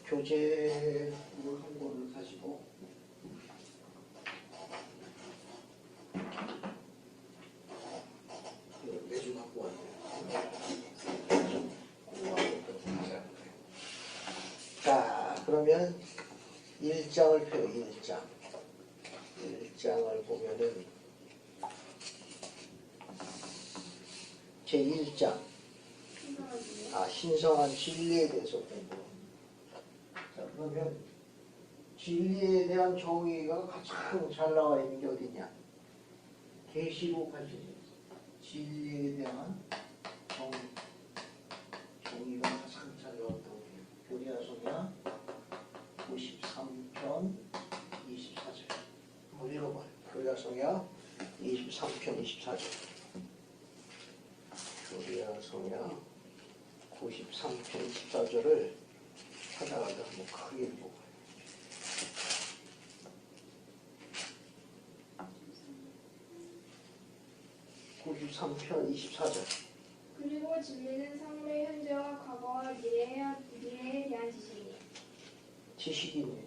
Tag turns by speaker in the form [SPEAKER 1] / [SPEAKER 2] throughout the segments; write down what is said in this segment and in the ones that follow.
[SPEAKER 1] 교재를 한 권을 가지고 이걸 매주 갖고 왔네요. 자, 그러면 1장을 펴요. 1장을 보면은 제1장 신성한 진리에 대해서 공부. 자, 그러면 진리에 대한 정의가 가장 잘 나와 있는 게 어디냐? 계시록 8장에 진리에 대한 정의가 가장 잘 나왔다고 해요. 교리야서냐 53편 24절. 한번 읽어봐요. 교리야서냐 23편 24절. 교리야서냐 93편 24절을 찾아가서 한번 크게 읽어봐요. (93편) 24절.
[SPEAKER 2] 그리고 진리는 사물의 현재와 과거와 미래에 대한 지식이니.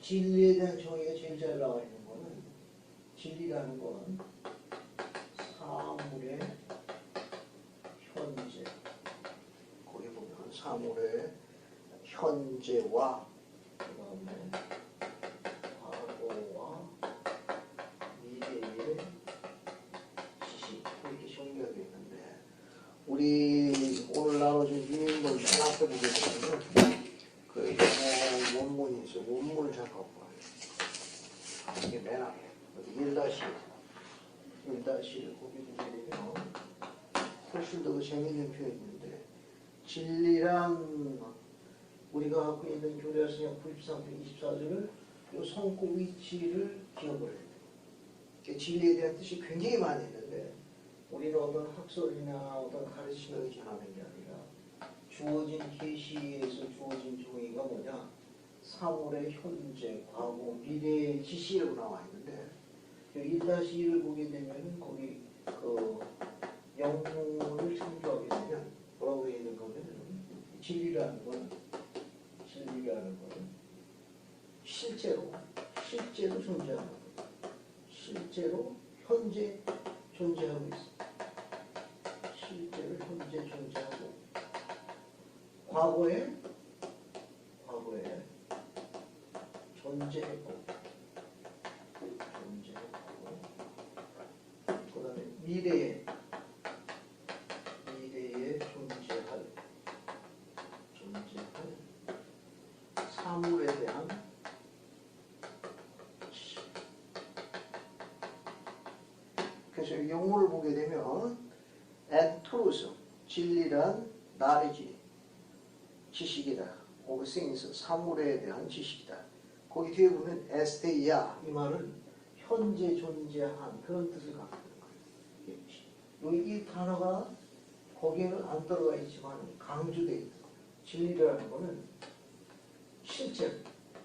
[SPEAKER 1] 진리에 대한 정의가 제일 잘 나와 있는 거는, 진리라는 거는 사물의 현재, 거기 보면 사물의 현재와 그 다음에 과거와 미래의 지식, 이렇게 정의가 되어 있는데, 우리 오늘 나눠준 유인본 맨 앞에 보게 되면 그 영어 원문이 있어요. 원문을 잘 갖고 와요. 이게 맨 앞에 1-1-1을 거기 보게 되면 훨씬 더 재미있는 표현이 있는데, 진리란 우리가 갖고 있는 교리야서 93편 24절을 이 성구 위치를 기억을 해야 돼요. 진리에 대한 뜻이 굉장히 많이 있는데, 우리는 어떤 학설이나 어떤 가르침을 의존하는 게 아니라 주어진 계시에서 주어진 정의가 뭐냐? 사물의 현재, 과거, 미래의 지시라고 나와 있는데, 1-1을 보게 되면 거기 그 영문을 참조하게 되면 뭐라고 되어 있는 거냐면, 진리라는 거는 실제로 존재하는 거예요. 실제로 현재 존재하고 있습니다. 실제로 현재 존재하고, 과거에 존재했고, 그 다음에 미래에 존재할 사물에 대한 지식. 그래서 영어를 보게 되면 and truth, 진리란 knowledge, 지식이다. or things, 사물에 대한 지식이다. 거기 뒤에 보면 에스테이아, 이 말은 현재 존재한 그런 뜻을 갖고 있는 거예요. 이 단어가 거기에는 안 들어가 있지만 강조되어 있는 거예요. 진리라는 거는 실제로,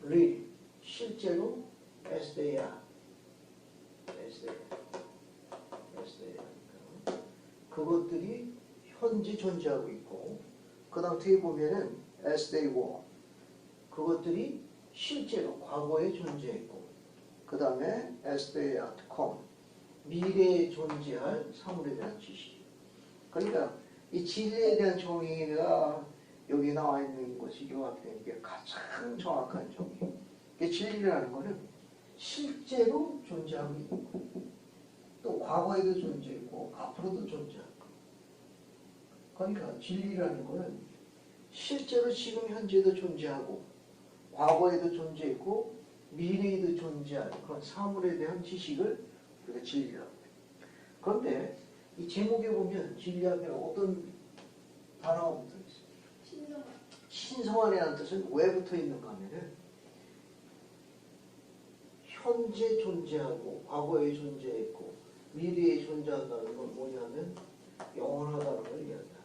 [SPEAKER 1] real, 실제로 에스테이아, 그것들이 현재 존재하고 있고, 그 다음 뒤에 보면은 as they were, 그것들이 실제로 과거에 존재했고, 그 다음에 as they are to come, 미래에 존재할 사물에 대한 지식. 그러니까 이 진리에 대한 정의가 여기 나와 있는 것이 요약되는 게 가장 정확한 정의. 진리라는 것은 실제로 존재하고 있고, 또 과거에도 존재했고 앞으로도 존재하고. 그러니까 진리라는 것은 실제로 지금 현재도 존재하고, 과거에도 존재했고, 미래에도 존재할 그런 사물에 대한 지식을 우리가 진리라고 해요. 그런데 이 제목에 보면 진리 앞에 어떤 단어가 붙어 있어요? 신성한이라는 뜻은 왜 붙어 있는가 하면은, 현재 존재하고, 과거에 존재했고, 미래에 존재한다는 건 뭐냐면 영원하다는 걸 얘기한다.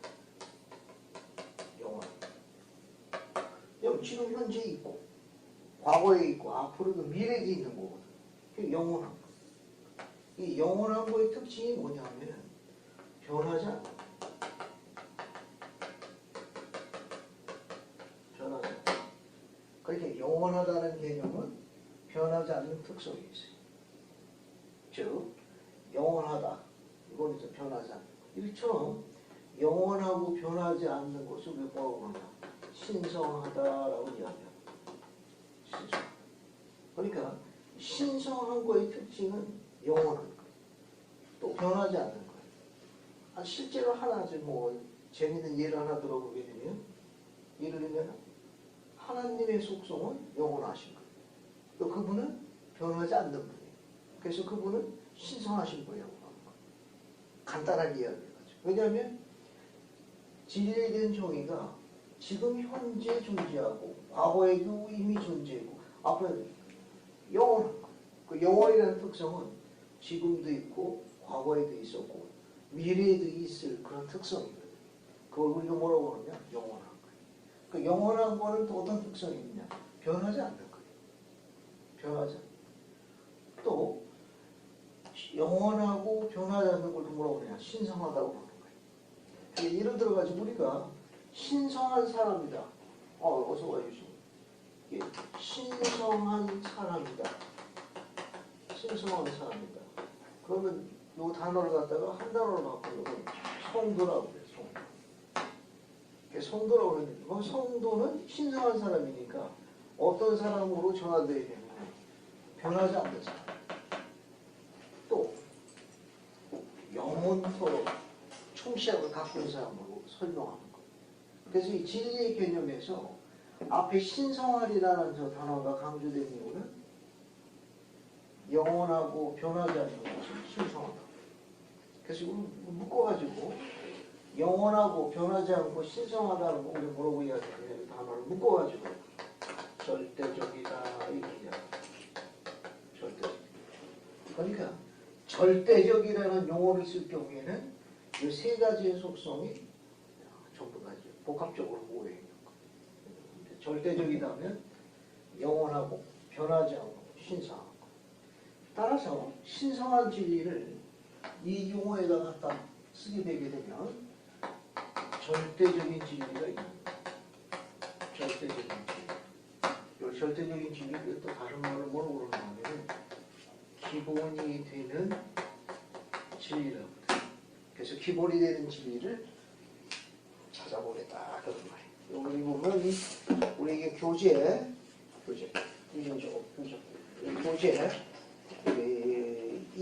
[SPEAKER 1] 영원. 지금 현재 있고, 과거에 있고, 앞으로도 미래도 있는 거거든. 그게 영원한 거. 이 영원한 거의 특징이 뭐냐면 변하지 않아. 변하지 않아. 이렇게 영원하다는 개념은 변하지 않는 특성이 있어요. 즉 영원하다. 이건 이제 변하지 않는 거. 이처럼 영원하고 변하지 않는 것을 우리가 뭐라고 그러냐? 신성하다라고 이야기합니다. 신성. 그러니까 신성한 거의 특징은 영원한 거예요. 또 변하지 않는 거예요. 실제로 하나지 뭐 재미있는 예를 하나 들어보게 되면 예를 들면 하나님의 속성은 영원하신 거예요. 또 그분은 변하지 않는 분이에요. 그래서 그분은 신성하신 분이라고 하는 거예요. 간단한 이야기를 가지고. 왜냐하면 진리에 대한 정의가 지금 현재 존재하고 과거에도 이미 존재하고 앞으로도 영원한 거예요. 그 영원이라는 특성은 지금도 있고 과거에도 있었고 미래에도 있을 그런 특성이거든요. 그걸 우리가 뭐라고 그러냐? 영원한 거예요. 그 영원한 거는 또 어떤 특성이 있냐? 변하지 않는 거예요. 변하지 않는 거예요. 또 영원하고 변하지 않는 걸 뭐라고 그러냐? 신성하다고 그러는 거예요. 예를 들어가지고 우리가 신성한 사람이다. 어서 와주시오. 신성한 사람이다. 신성한 사람이다. 그러면 이 단어를 갖다가 한 단어로 바꾸면 성도라고 그래요. 성도라고 그러는데 그 성도는 신성한 사람이니까 어떤 사람으로 전환되어야 되느냐. 변하지 않는 사람. 또 영원토록 충실함을 갖고 있는 사람으로 설명하는 거. 그래서 이 진리의 개념에서 앞에 신성하리라는 저 단어가 강조된 이유는 영원하고 변하지 않는 것을 신성하다. 그래서 묶어가지고 영원하고 변하지 않고 신성하다는 거 우리 뭐라고 이야기하냐. 이 단어를 묶어가지고 절대적이다 이렇게 이야기합니다. 절대적. 그러니까 절대적이라는 용어를 쓸 경우에는 이 세 가지의 속성이 전부 다 복합적으로 모여 있는 거예요. 절대적이다면 영원하고 변하지 않고 신성하고. 따라서 신성한 진리를 이 용어에다 갖다 쓰게 되게 되면 절대적인 진리가 있는 거예요. 절대적인 진리. 이 절대적인 진리를 또 다른 말로 뭐라고 그러냐면 기본이 되는 진리라고 해요. 그래서 기본이 되는 진리를 찾아보겠다 그런 말이에요. 여기 보면 우리 이게 교재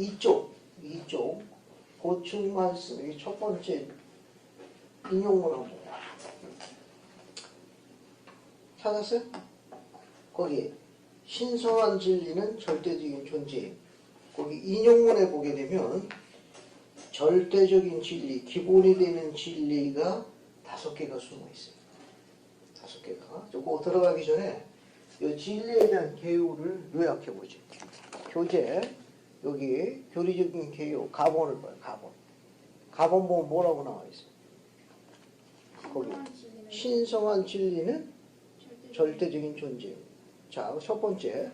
[SPEAKER 1] 이쪽 보충 말씀 이게 첫 번째 인용문하고 찾았어요? 거기 신성한 진리는 절대적인 존재. 거기 인용문에 보게 되면 절대적인 진리, 기본이 되는 진리가 5개가 숨어 있어요. 5개가. 그거 들어가기 전에 이 진리에 대한 개요를 요약해 보죠. 교재 여기 교리적인 개요 가본을 봐요. 가본 보면 뭐라고 나와 있어요? 거기 신성한 진리는 절대적인 존재. 자, 첫 번째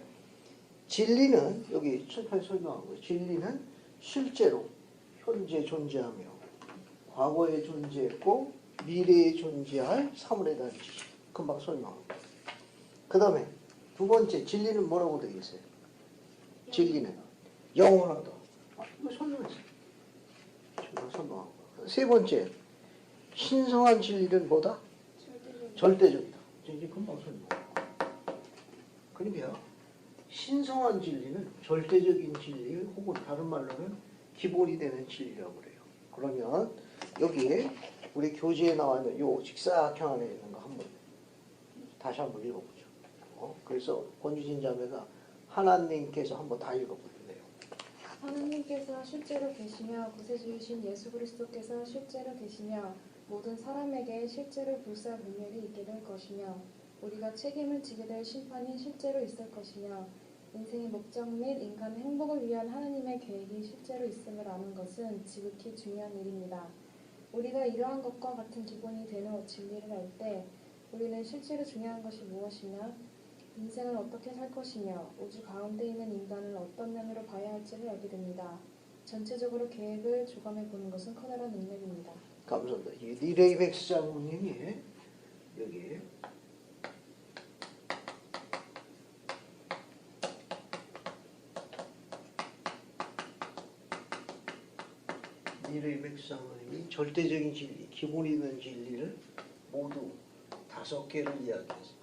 [SPEAKER 1] 진리는 여기 칠판에 설명한 거예요. 진리는 실제로 현재 존재하며 과거에 존재했고 미래에 존재할 사물에 대한 지식. 금방 설명한 거예요. 그 다음에 두 번째 진리는 뭐라고 되어 있어요? 진리는 영원하다. 이거 설명했어요. 설명한 거. 세 번째 신성한 진리는 뭐다? 절대적이다. 이제 금방 설명한 거. 그러니까 신성한 진리는 절대적인 진리 혹은 다른 말로는 기본이 되는 진리라고 그래요. 그러면 여기 우리 교재에 나와 있는 요 직사각형 안에 있는 거 한번 다시 한번 읽어보죠. 그래서 권주진 자매가 하나님께서 한번 다 읽어볼래요.
[SPEAKER 3] 하나님께서 실제로 계시며 구세주이신 예수 그리스도께서 실제로 계시며 모든 사람에게 실제로 불사분멸이 있게 될 것이며 우리가 책임을 지게 될 심판이 실제로 있을 것이며 인생의 목적 및 인간의 행복을 위한 하나님의 계획이 실제로 있음을 아는 것은 지극히 중요한 일입니다. 우리가 이러한 것과 같은 기본이 되는 진리를 알 때 우리는 실제로 중요한 것이 무엇이며 인생을 어떻게 살 것이며 우주 가운데 있는 인간을 어떤 면으로 봐야 할지를 알게 됩니다. 전체적으로 계획을 조감해 보는 것은 커다란 능력입니다.
[SPEAKER 1] 감사합니다. 니레이백스 장모님이 여기 니네 맥스 장로님이 절대적인 진리, 기본 있는 진리를 모두 5개를 이야기했어요.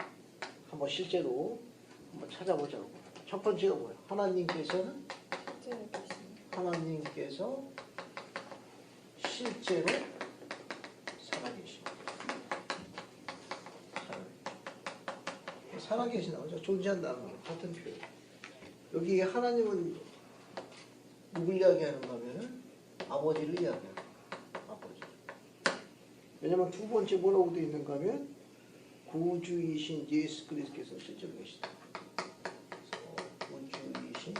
[SPEAKER 1] 한번 실제로 한번 찾아보자고. 첫 번째가 뭐예요? 하나님께서는
[SPEAKER 3] 실제로 계시며
[SPEAKER 1] 하나님께서 실제로 살아계십니다. 살아계신다고 하죠. 존재한다는 거예요. 같은 표현. 여기 하나님은 누굴 이야기하는가 하면 아버지를 이야기하는 거예요. 아버지. 왜냐면 두 번째 뭐라고 되어 있는가 하면 구주이신 예수 그리스도께서 실제로 계시다. 구주이신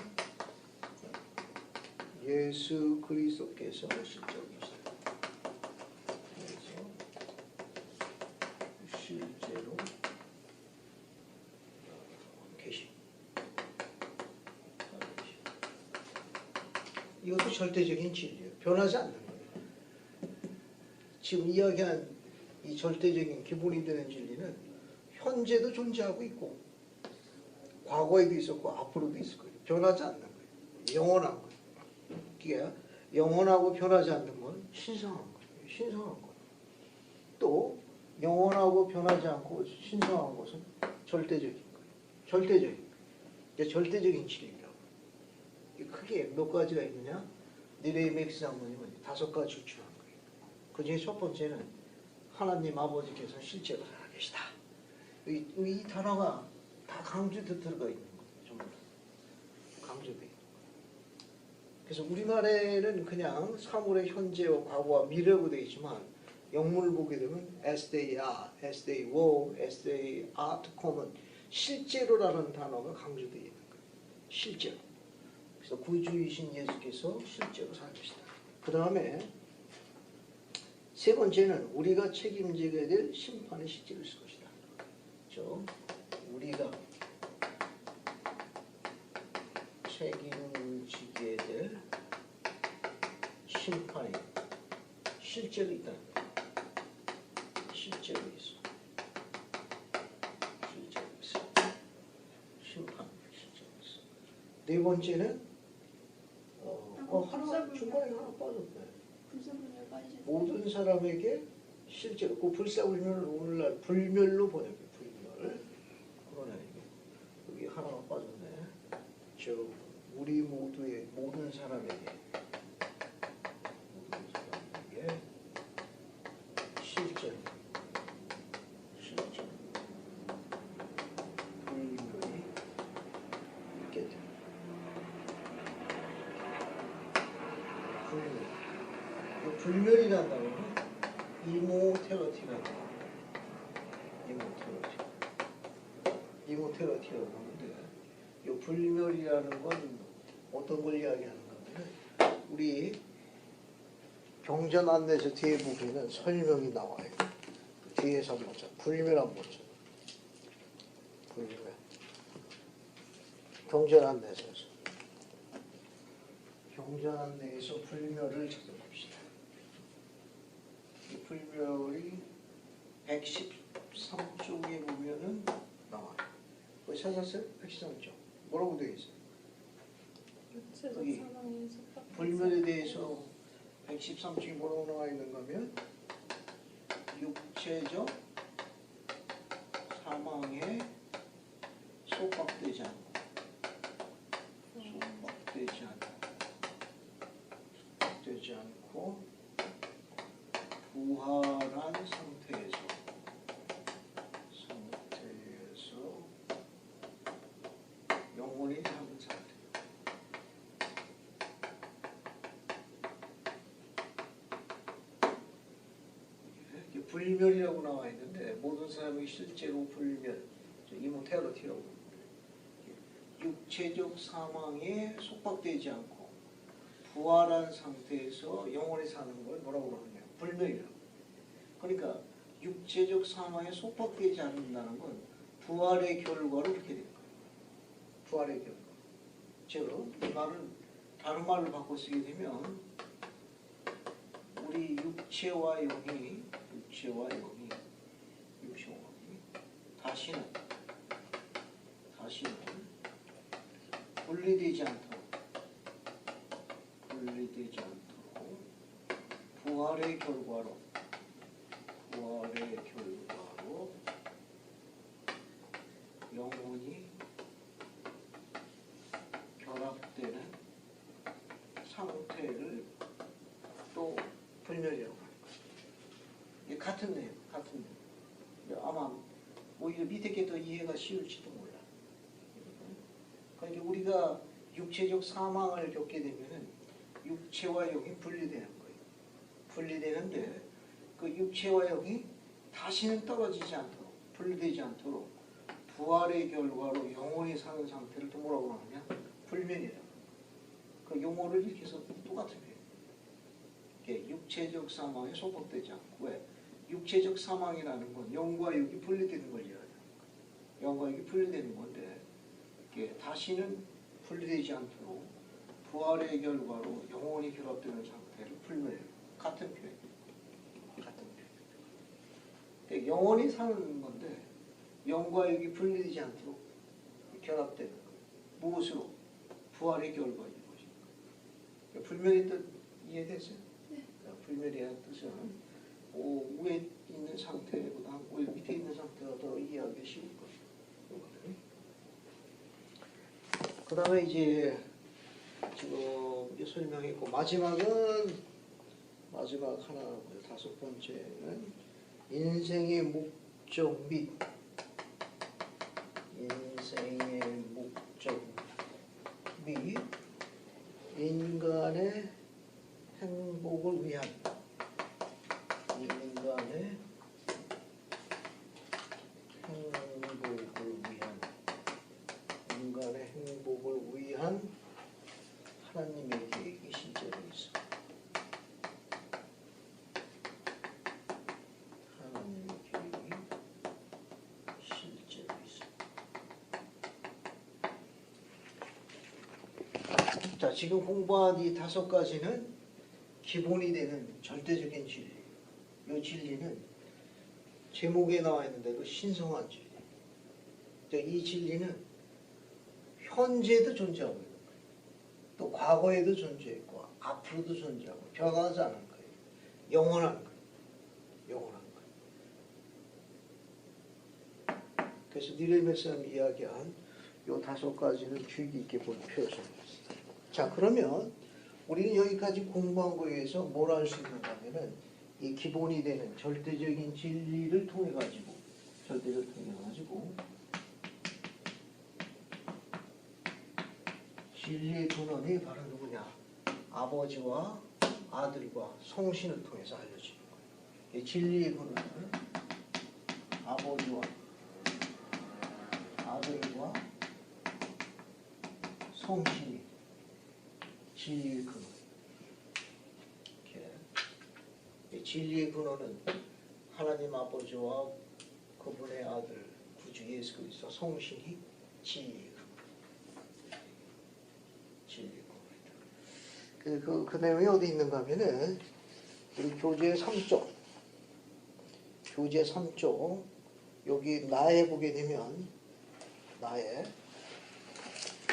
[SPEAKER 1] 예수 그리스도께서 실제로 계시다. 그래서 실제로 계시. 이것도 절대적인 진리예요. 변하지 않는 거예요. 지금 이야기한 이 절대적인 기본이 되는 진리는 현재도 존재하고 있고 과거에도 있었고 앞으로도 있을 거예요. 변하지 않는 거예요. 영원한 거예요. 이게 영원하고 변하지 않는 건 신성한 거예요. 신성한 거예요. 또 영원하고 변하지 않고 신성한 것은 절대적인 거예요. 절대적인 거예요. 이제 절대적인 진리라고. 크게 몇 가지가 있느냐? 니레이 맥스 장로님은 5가지 주장한 거예요. 그 중에 첫 번째는 하나님 아버지께서 실제로 살아계시다. 이 단어가 다 강조돼 들어가 있는 거예요. 전부 다. 강조돼 있는 거예요. 그래서 우리말에는 그냥 사물의 현재와 과거와 미래로 되어 있지만 영문을 보게 되면 as they are, as they were, as they are to come 실제로라는 단어가 강조되어 있는 거예요. 실제로. 그래서 구주이신 예수께서 실제로 살아계시다. 그 다음에 세 번째는 우리가 책임지게 될 심판의 실제로 있을 것이다. 그렇죠? 우리가 책임지게 될 심판이 실제로 있다는 거예요. 실제로 있어. 실제로 있어. 심판 실제로 있어. 네 번째는 하나 중간에 하나 빠졌네.
[SPEAKER 2] 불사분열 빠지셨어요.
[SPEAKER 1] 모든 사람에게 실제로 그 불사불멸을 오늘날 불멸로 번역해. 불멸. 그러네 이게. 여기 하나가 빠졌네. 저 우리 모두의 모든 사람에게 실제로 불멸이 있게 돼. 불멸. 불멸이라는 단어는 이모텔러티라는 거예요. 이모텔러티라고 하는데 이 불멸이라는 건 어떤 걸 이야기하는가 하면 우리 경전 안내서 뒤에 보기에는 설명이 나와요. 뒤에서 한번 보자. 불멸 한번 보자. 불멸. 경전 안내서에서. 경전 안내에서 불멸을 찾아봅시다. 이 불멸이 113쪽에 보면은 나와요. 거기 찾았어요? 113쪽. 뭐라고 되어 있어요?
[SPEAKER 3] 육체적
[SPEAKER 1] 여기
[SPEAKER 3] 사망에 속박
[SPEAKER 1] 불멸에 대해서 113쪽이 뭐라고 나와 있는가 하면 육체적 사망에 속박되지 않고 부활한 상태에서 영혼이 사는 상태. 이게 불멸이라고 나와 있는데 모든 사람이 실제로 불멸, 이모텔러티라고 육체적 사망에 속박되지 않고 부활한 상태에서 영원히 사는 걸 뭐라고 그러느냐? 불멸이라고. 그러니까 육체적 사망에 속박되지 않는다는 건 부활의 결과로 이렇게 된 거예요. 부활의 결과. 즉, 이 말은 다른 말로 바꿔 쓰게 되면 우리 육체와 영이 다시는 분리되지 않도록 부활의 결과로 영혼이 결합되는 상태를 또 불멸이라고 하는 거예요. 이게 같은 내용. 아마 오히려 밑에 게 더 이해가 쉬울지도 몰라. 그러니까 우리가 육체적 사망을 겪게 되면은 육체와 영이 분리되는 거예요. 분리되는데 그 육체와 영이 다시는 떨어지지 않도록, 분리되지 않도록 부활의 결과로 영원히 사는 상태를 또 뭐라고 하느냐? 불멸이라고. 그 용어를 이렇게 해서 똑같은 거예요. 이게 육체적 사망에 소복되지 않고. 왜? 육체적 사망이라는 건 영과 육이 분리되는 걸 이야기하는 거예요. 영과 육이 분리되는 건데 이게 다시는 분리되지 않도록 부활의 결과로 영원히 결합되는 상태를 불멸해요. 같은 표현이에요. 그러니까 영원히 사는 건데 영과 육이 분리되지 않도록 결합되는 거예요. 무엇으로? 부활의 결과인 것입니다. 그러니까 불멸의 뜻 이해됐어요?
[SPEAKER 2] 네.
[SPEAKER 1] 그러니까 불멸이라는 뜻은 위에 있는 상태보다 오히려 밑에 있는 상태가 더 이해하기 쉬울 거예요. 그 다음에 이제 지금 이제 설명했고 마지막 하나 다섯 번째는 인생의 목적 및 인간의 행복을 위한 하나님의 계획이 실제로 있어. 자, 지금 공부한 이 다섯 가지는 기본이 되는 절대적인 진리. 이 진리는 제목에 나와 있는 대로 신성한 진리. 이 진리는 현재도 존재하고 있는 거예요. 또 과거에도 존재했고 앞으로도 존재하고 변하지 않은 거예요. 영원한 거예요. 그래서 니를 메시아님이 이야기한 이 다섯 가지는 주의 깊게 본 표현입니다. 자, 그러면 우리는 여기까지 공부한 거에 의해서 뭘 할 수 있는가 하면은 이 기본이 되는 절대적인 진리를 통해 가지고 진리의 근원이 바로 누구냐? 아버지와 아들과 성신을 통해서 알려지는 거예요. 이 진리의 근원은 아버지와 아들과 성신이 진리의 근원. 이렇게 진리의 근원은 하나님 아버지와 그분의 아들 구주 예수 그리스도 성신이 진리의 근원. 그 내용이 어디 있는가 하면은 우리 교재 3쪽 여기 나에 보게 되면 나에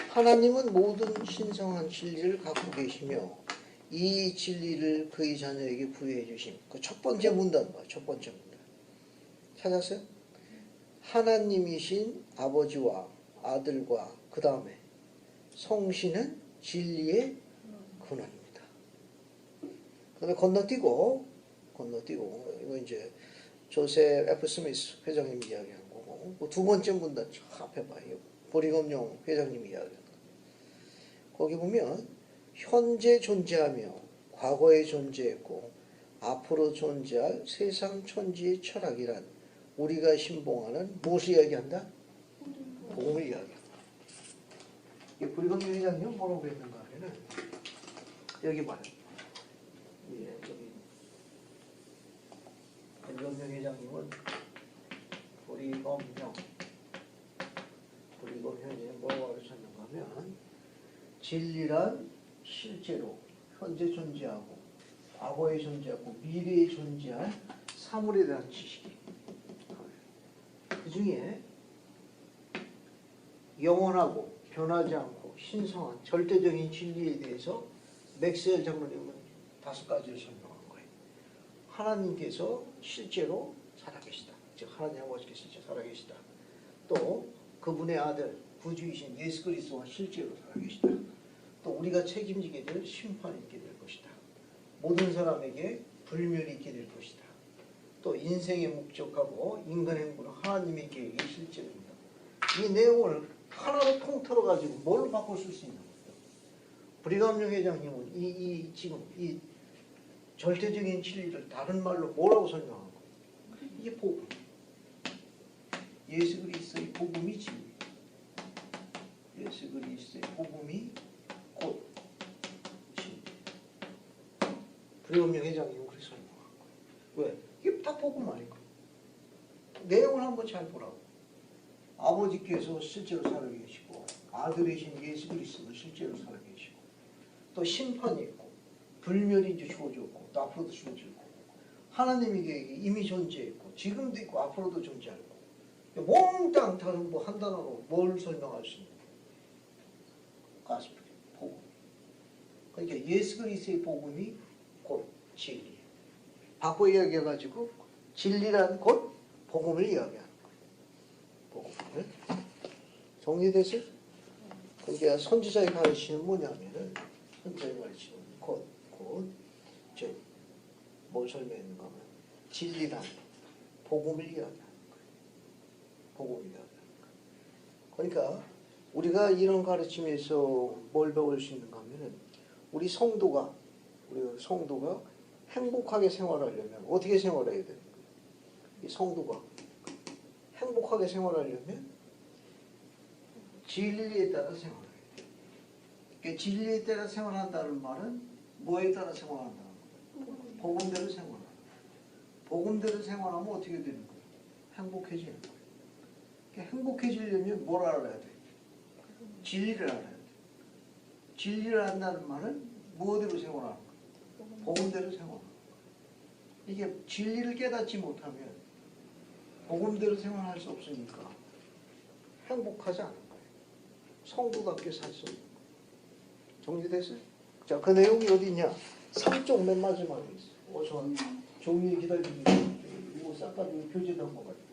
[SPEAKER 1] 하나님은 모든 신성한 진리를 갖고 계시며 이 진리를 그의 자녀에게 부여해 주심. 그 첫 번째 문단 봐. 첫 번째 문단. 찾았어요? 하나님이신 아버지와 아들과 그 다음에 성신은 진리의 근원입니다. 그다음에 건너뛰고 이거 이제 조셉 F. 스미스 회장님이 이야기한 거고 두 번째 문단 앞에 봐요. 보리검용 회장님이 이야기한 거. 거기 보면 현재 존재하며 과거에 존재했고 앞으로 존재할 세상 천지의 철학이란 우리가 신봉하는 무엇을 이야기한다? 복음을 이야기한다. 이 보리검용 회장님은 뭐라고 했는가 하면은 여기 봐요. 여기 보리검용 회장님은 보리검용 회장님이 뭐라고 가르쳤는가 하면 진리란 실제로 현재 존재하고 과거에 존재하고 미래에 존재할 사물에 대한 지식이 그 중에 영원하고 변하지 않고 신성한 절대적인 진리에 대해서 맥스웰 장로님은 5가지를 설명한 거예요. 하나님께서 실제로 살아계시다. 즉 하나님 아버지께서 실제 살아계시다. 또 그분의 아들 구주이신 예수 그리스도가 실제로 살아계시다. 또 우리가 책임지게 될 심판이 있게 될 것이다. 모든 사람에게 불멸이 있게 될 것이다. 또 인생의 목적하고 인간 행보는 하나님의 계획이 실제입니다. 이 내용을 하나로 통틀어 가지고 뭘 바꿀 수 있는 거예요? 브리감용 회장님은 지금 이 절대적인 진리를 다른 말로 뭐라고 설명한 거예요? 이게 복음. 예수 그리스도의 복음이 진리. 예수 그리스도의 복음이 곧 진리. 브리감용 회장님은 그렇게 설명한 거예요. 왜? 이게 다 복음 아닐까? 내용을 한번 잘 보라고. 아버지께서 실제로 살아계시고 아들이신 예수 그리스도는 실제로 살아계시고 또 심판이 있고 불멸이 이제 주어졌고 또 앞으로도 주어질 거고 하나님의 계획이 이미 존재했고 지금도 있고 앞으로도 존재할 거고 몽땅 다른 뭐 한 단어로 뭘 설명할 수 있는 가스펠 복음. 그러니까 예수 그리스도의 복음이 곧 진리. 바꿔 이야기해가지고 진리란 곧 복음을 이야기하는 거예요. 복음을. 정리됐어요? 그러니까 선지자의 가르침은 뭐냐면은 선지자의 가르침은 곧 뭘 설명했는가 하면 진리란 복음을 이야기하는 거예요. 복음을 이야기하는 거예요. 그러니까 우리가 이런 가르침에서 뭘 배울 수 있는가 하면은 우리 성도가 행복하게 생활하려면 어떻게 생활해야 되는 거예요? 이 성도가 행복하게 생활하려면 진리에 따라 생활해야 돼요. 그러니까 진리에 따라 생활한다는 말은 뭐에 따라 생활한다는 거예요? 복음대로 생활하는 거예요. 복음대로 생활하면 어떻게 되는 거예요? 행복해지는 거예요. 그러니까 행복해지려면 뭘 알아야 돼요? 진리를 알아야 돼요. 진리를 안다는 말은 무엇대로 생활하는 거예요? 복음대로 생활하는 거예요. 이게 진리를 깨닫지 못하면 복음대로 생활할 수 없으니까 행복하지 않은 거예요. 성도답게 살 수 없는 거예요. 정리됐어요? 자, 그 내용이 어디 있냐? 3쪽 맨 마지막에 있어요. 저 종이 기다리고 이거 싹 가지고 표지도 한번 가지고.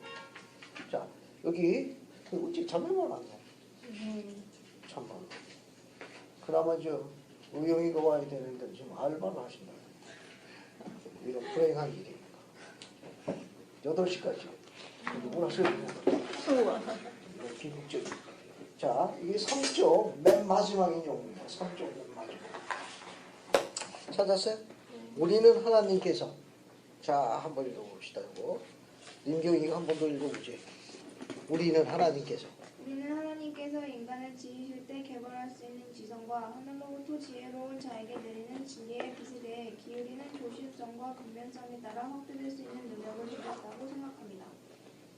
[SPEAKER 1] 자, 여기 어찌 잠에만 안 나. 참만. 그나마 저 우영이가 와야 되는데 지금 알바를 하신다. 이런 불행한 일이니까. 8시까지. 누구나 쓰는 거야. 비극적인. 자, 이게 3쪽 맨 마지막인 용어입니다. 3쪽 맨 마지막. 찾았어요? 우리는 하나님께서. 자, 한번 읽어봅시다. 이거. 민경이가 한 번 더 읽어보지. 우리는 하나님께서
[SPEAKER 2] 인간을 지으실 때 개발할 수 있는 지성과 하늘로부터 지혜로운 자에게 내리는 진리의 빛에 대해 기울이는 조심성과 근면성에 따라 확대될 수 있는 능력을 주셨다고 생각합니다.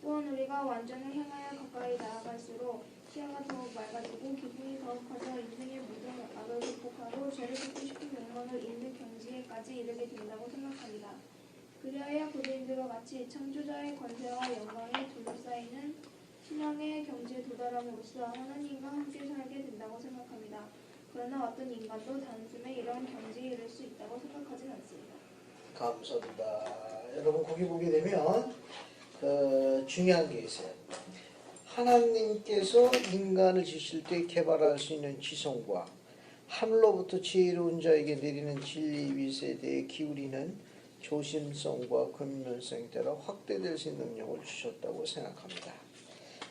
[SPEAKER 2] 또한 우리가 완전을 향하여 가까이 나아갈수록 시야가 더욱 맑아지고 기분이 더욱 커져 인생의 모든 악을 극복하고 죄를 짓고 싶은 욕망을 잃는 경지에까지 이르게 된다고 생각합니다. 그리하여 고대인들과 같이 창조자의 권세와 영광에 둘러싸이는 신앙의 경지에 도달함으로써 하나님과 함께 살게 된다고 생각합니다. 그러나 어떤 인간도 단숨에 이런 경지에 이를 수 있다고 생각하진 않습니다.
[SPEAKER 1] 감사합니다. 여러분 거기 보게 되면 중요한 게 있어요. 하나님께서 인간을 지실 때 개발할 수 있는 지성과 하늘로부터 지혜로운 자에게 내리는 진리 빛에 대해 기울이는 조심성과 근면성에 따라 확대될 수 있는 능력을 주셨다고 생각합니다.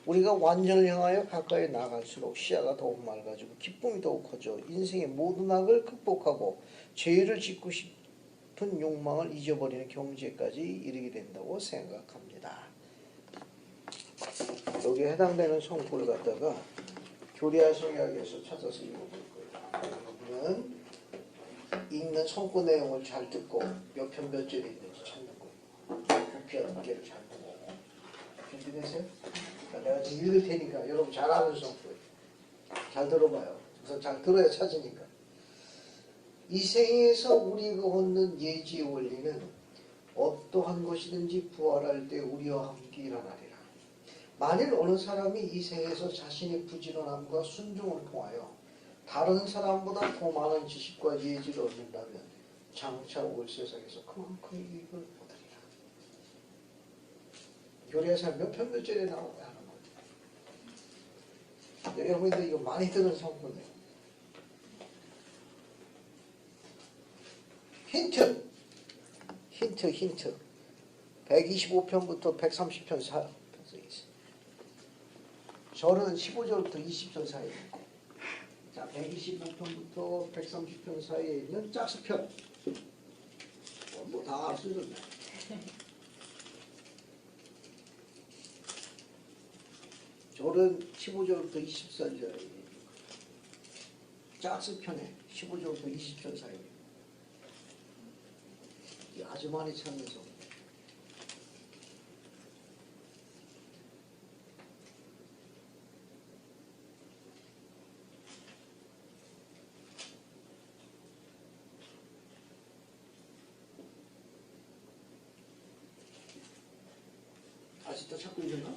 [SPEAKER 1] 우리가 완전을 향하여 가까이 나갈수록 시야가 더욱 맑아지고 기쁨이 더욱 커져 인생의 모든 악을 극복하고 죄를 짓고 싶은 욕망을 잊어버리는 경지에까지 이르게 된다고 생각합니다. 여기에 해당되는 성구를 갖다가 교리할 성역에서 찾아서 읽어볼 거예요. 여러분은 읽는 성구 내용을 잘 듣고 몇 편 몇 절이 있는지 찾는 거예요. 부피와 무게를 잘 보고. 준비되세요? 내가 지금 읽을 테니까 여러분 잘 아는 성구예요. 잘 들어봐요. 우선 잘 들어야 찾으니까. 이 생에서 우리가 얻는 예지의 원리는 어떠한 것이든지 부활할 때 우리와 함께 일어나리라. 만일 어느 사람이 이 생에서 자신의 부지런함과 순종을 통하여 다른 사람보다 더 많은 지식과 예지를 얻는다면 장차 올 세상에서 그만큼 이익을 교례사 몇 편 몇 절에 나오냐 하는 거예요. 여러분들 이거 많이 들은 성분이에요. 힌트. 125편부터 130편 사이에 있어요. 절은 15절부터 20절 사이에 있고, 자, 125편부터 130편 사이에 있는 짝수편. 뭐 다 쓰던데. 절은 15절부터 24절, 짝수편에 15절부터 20절 사이에 아주 많이 찾는 성. 아직도 찾고 있나?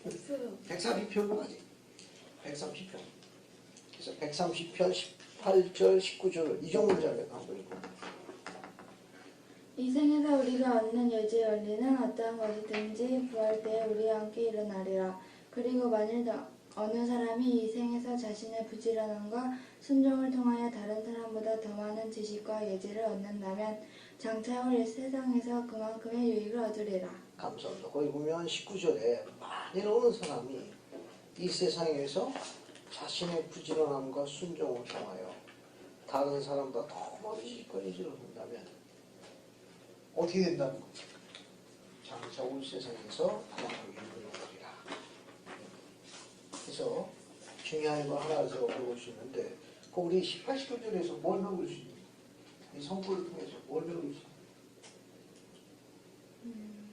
[SPEAKER 3] 없어요.
[SPEAKER 1] 130편도 아직. 130편. 그래서 130편 18절, 19절 이 정도 자리에 가고 있고.
[SPEAKER 4] 이 생에서 우리가 얻는 유지 원리는 어떠한 것이든지 부활 때에 우리와 함께 일어나리라. 그리고 만일 어느 사람이 이 생에서 자신의 부지런함과 순종을 통하여 다른 사람보다 더 많은 지식과 예지를 얻는다면 장차 올 세상에서 그만큼의 유익을 얻으리라.
[SPEAKER 1] 감사합니다. 거기 보면 19절에 많이 오는 사람이 이 세상에서 자신의 부지런함과 순종을 통하여 다른 사람보다 더 많은 지식과 예지를 얻는다면 어떻게 된다는 거죠? 장차 올 세상에서 그만큼 유익을 얻으리라. 그래서 중요한 거 하나 더 배울 수 있는데 그 우리 18, 19절에서 뭘 배울 수 있는 이 성구를 통해서 뭘 배울 수 있는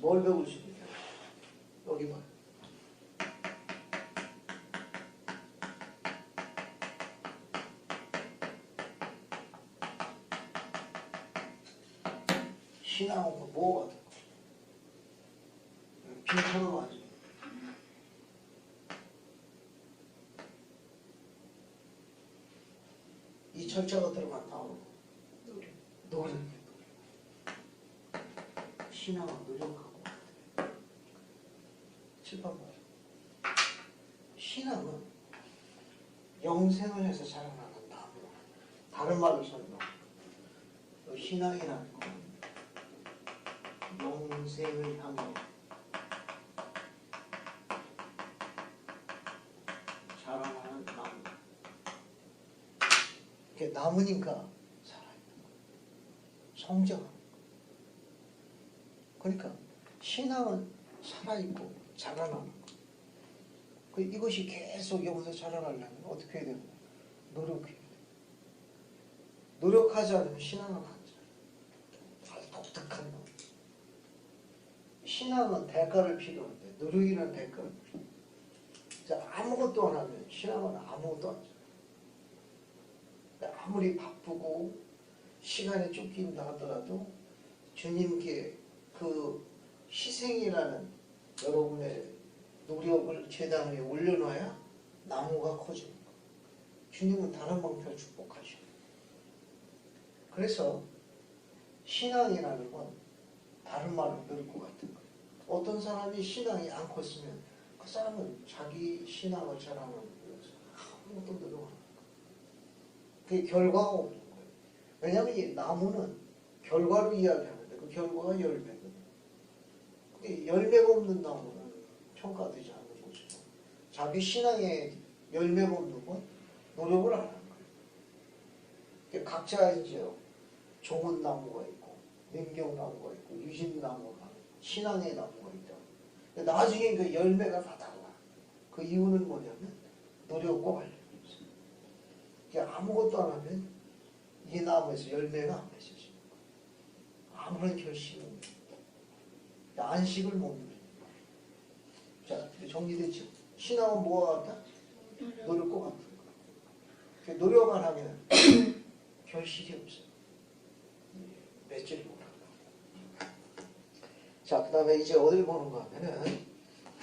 [SPEAKER 1] 뭘 배울 수 있느냐? 여기 봐. 신앙은 뭐가 돼? 빈칸은 맞지. 이 철자가 들어간 다음 노력. 신앙은 노력하고 7번 말. 신앙은 영생을 해서 자라나는 나무. 다른 말로 설명. 신앙이라는 건 영생을 향해 자라나는 나무. 이게 나무니까 살아있는 거예요. 성장하는 거예요. 그러니까 신앙은 살아있고 자라나는 거예요. 이것이 계속 여기서 자라나려면 어떻게 해야 되는 거예요? 노력해야 돼요. 노력하지 않으면 신앙은 안 자라요. 아주 독특한 거. 신앙은 대가를 필요한데 노력이라는 대가를 필요해요. 아무것도 안 하면 신앙은 아무것도 안 자라요. 아무리 바쁘고 시간에 쫓긴다 하더라도 주님께 그 희생이라는 여러분의 노력을 제단 위에 올려놔야 나무가 커지는 거예요. 주님은 다른 방편을 축복하셔요. 그래서 신앙이라는 건 다른 말로 들을 것 같은 거예요. 어떤 사람이 신앙이 안 컸으면 그 사람은 자기 신앙을 자라는 위해서 아무것도 노력 안 하는 거예요. 그게 결과가 없는 거예요. 왜냐하면 이 나무는 결과로 이야기하는데 그 결과가 열매거든요. 열매가 없는 나무는 평가되지 않는 것이고 자기 신앙에 열매가 없는 건 노력을 안 하는 거예요. 각자 이제 좋은 나무가 있고 능경나무가 있고 유진나무가 신앙의 나무가 있다. 나중에 그 열매가 다 달라. 그 이유는 뭐냐면 노력과 관련이 있어요. 아무것도 안 하면 이 나무에서 열매가 안 맺어지는 거예요. 아무런 결심은 안식을 못 누립니다. 자, 정리됐죠? 신앙은 뭐와 같다? 노력과 같은 거예요. 노력 안 하면 결실이 없어요. 맺지를 못한다. 자, 그 다음에 이제 어딜 보는가 하면은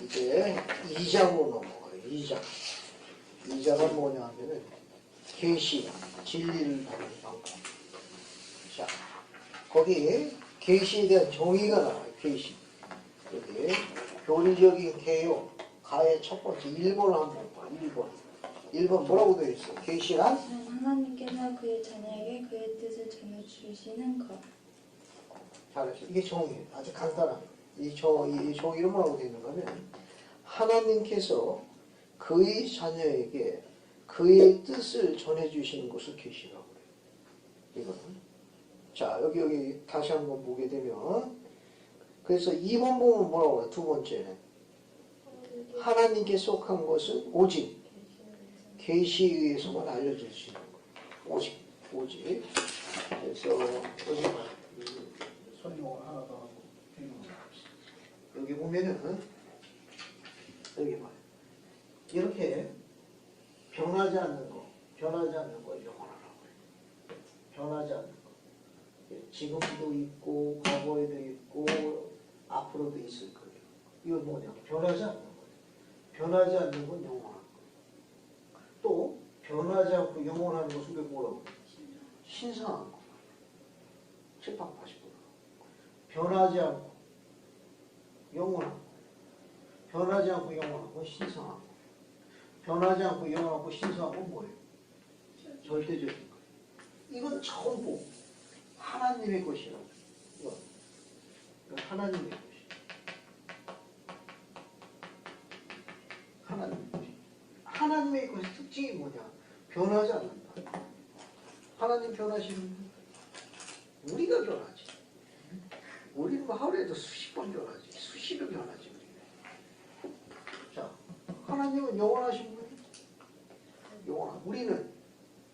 [SPEAKER 1] 이제 2장으로 넘어가요. 2장. 2장은 뭐냐 하면은 계시, 진리를 다루는 방법. 자, 거기 계시에 대한 정의가 나와요. 계시. 여기 교리적인 개요. 가의 첫 번째 1번을 한번 봐. 1번. 1번 뭐라고 되어 있어? 계시란
[SPEAKER 4] 하나님께서 그의 자녀에게 그의 뜻을 전해주시는 것.
[SPEAKER 1] 잘했어. 이게 정의예요. 아주 간단한 거. 이 정의는 뭐라고 되어 있는가 하면 하나님께서 그의 자녀에게 그의 뜻을 전해주시는 것을 계시라고 그래요. 이거는. 자, 여기 다시 한번 보게 되면 그래서 2번 보면 뭐라고 해요? 두 번째는 하나님께 속한 것은 오직 계시에 의해서만 알려질 수 있는 거예요. 오직. 그래서 여기 설명을 하나 더 하고 여기 보면은 여기 봐요. 이렇게 변하지 않는 거 영원하라고 해요. 변하지 않는 거. 지금도 있고 과거에도 있고 앞으로도 있을 거예요. 이건 뭐냐? 변하지 않는 거예요. 변하지 않는 건 영원한 거예요. 또 변하지 않고 영원한 것은 왜 뭐라고 해요? 신성한 거. 780분. 변하지 않고 영원한 거. 변하지 않고 영원한 건 신성한 거. 변하지 않고 영원하고 신성한 건 뭐예요? 절대적인 거예요. 이건 전부 하나님의 것이라고. 이건 하나님의 것이. 하나님의 것이. 하나님의 것의 특징이 뭐냐? 변하지 않는다. 하나님 변하시는 분. 우리가 변하지. 우리는 뭐 하루에도 수십 번 변하지. 수시로 변하지. 우리는. 자, 하나님은 영원하신 분이 영원한.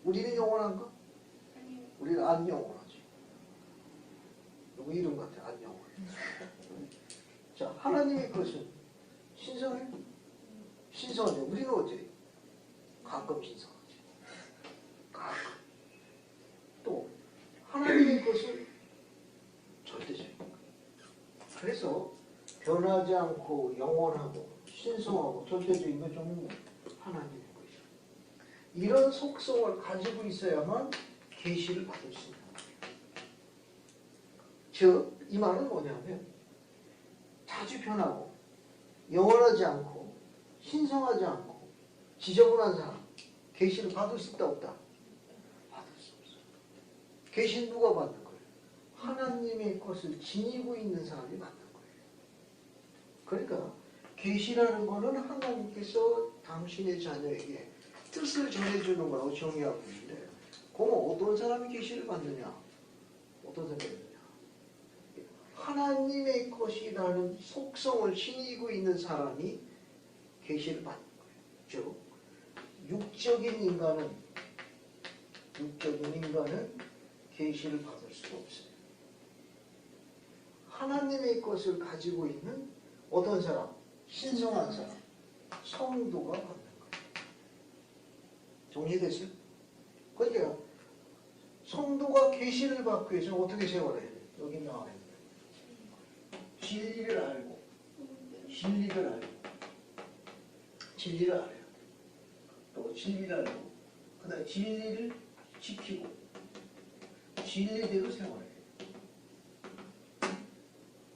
[SPEAKER 1] 우리는 영원한가?
[SPEAKER 2] 아니요.
[SPEAKER 1] 우리는 안 영원하지. 누구 이름 같아? 안 영원해. 자, 하나님의 것은 신성해? 신성하죠. 우리는 어째? 가끔 신성하지. 가끔. 또 하나님의 것은 절대적인 거예요. 그래서 변하지 않고 영원하고 신성하고 절대적인 것 중에 하나님의 것이에요. 이런 속성을 가지고 있어야만 계시를 받을 수 있는 거예요. 즉, 이 말은 뭐냐면 자주 변하고 영원하지 않고 신성하지 않고 지저분한 사람 계시를 받을 수 있다 없다? 받을 수 없어요. 계시는 누가 받는 거예요? 하나님의 것을 지니고 있는 사람이 받는 거예요. 그러니까 계시라는 거는 하나님께서 당신의 자녀에게 뜻을 전해주는 거라고 정의하고 있는데 그럼 어떤 사람이 계시를 받느냐? 어떤 사람이 받느냐? 하나님의 것이라는 속성을 지니고 있는 사람이 계시를 받는 거예요. 즉 육적인 인간은 계시를 받을 수가 없어요. 하나님의 것을 가지고 있는 어떤 사람? 신성한 사람, 성도가 받는 거예요. 정리됐어요? 그러니까 성도가 계시를 받기 위해서는 어떻게 세워야 돼요? 여기 나와 있는 진리를 알고 진리를 알아요. 또 진리를 알고 그 다음에 진리를 지키고 진리대로 생활해요.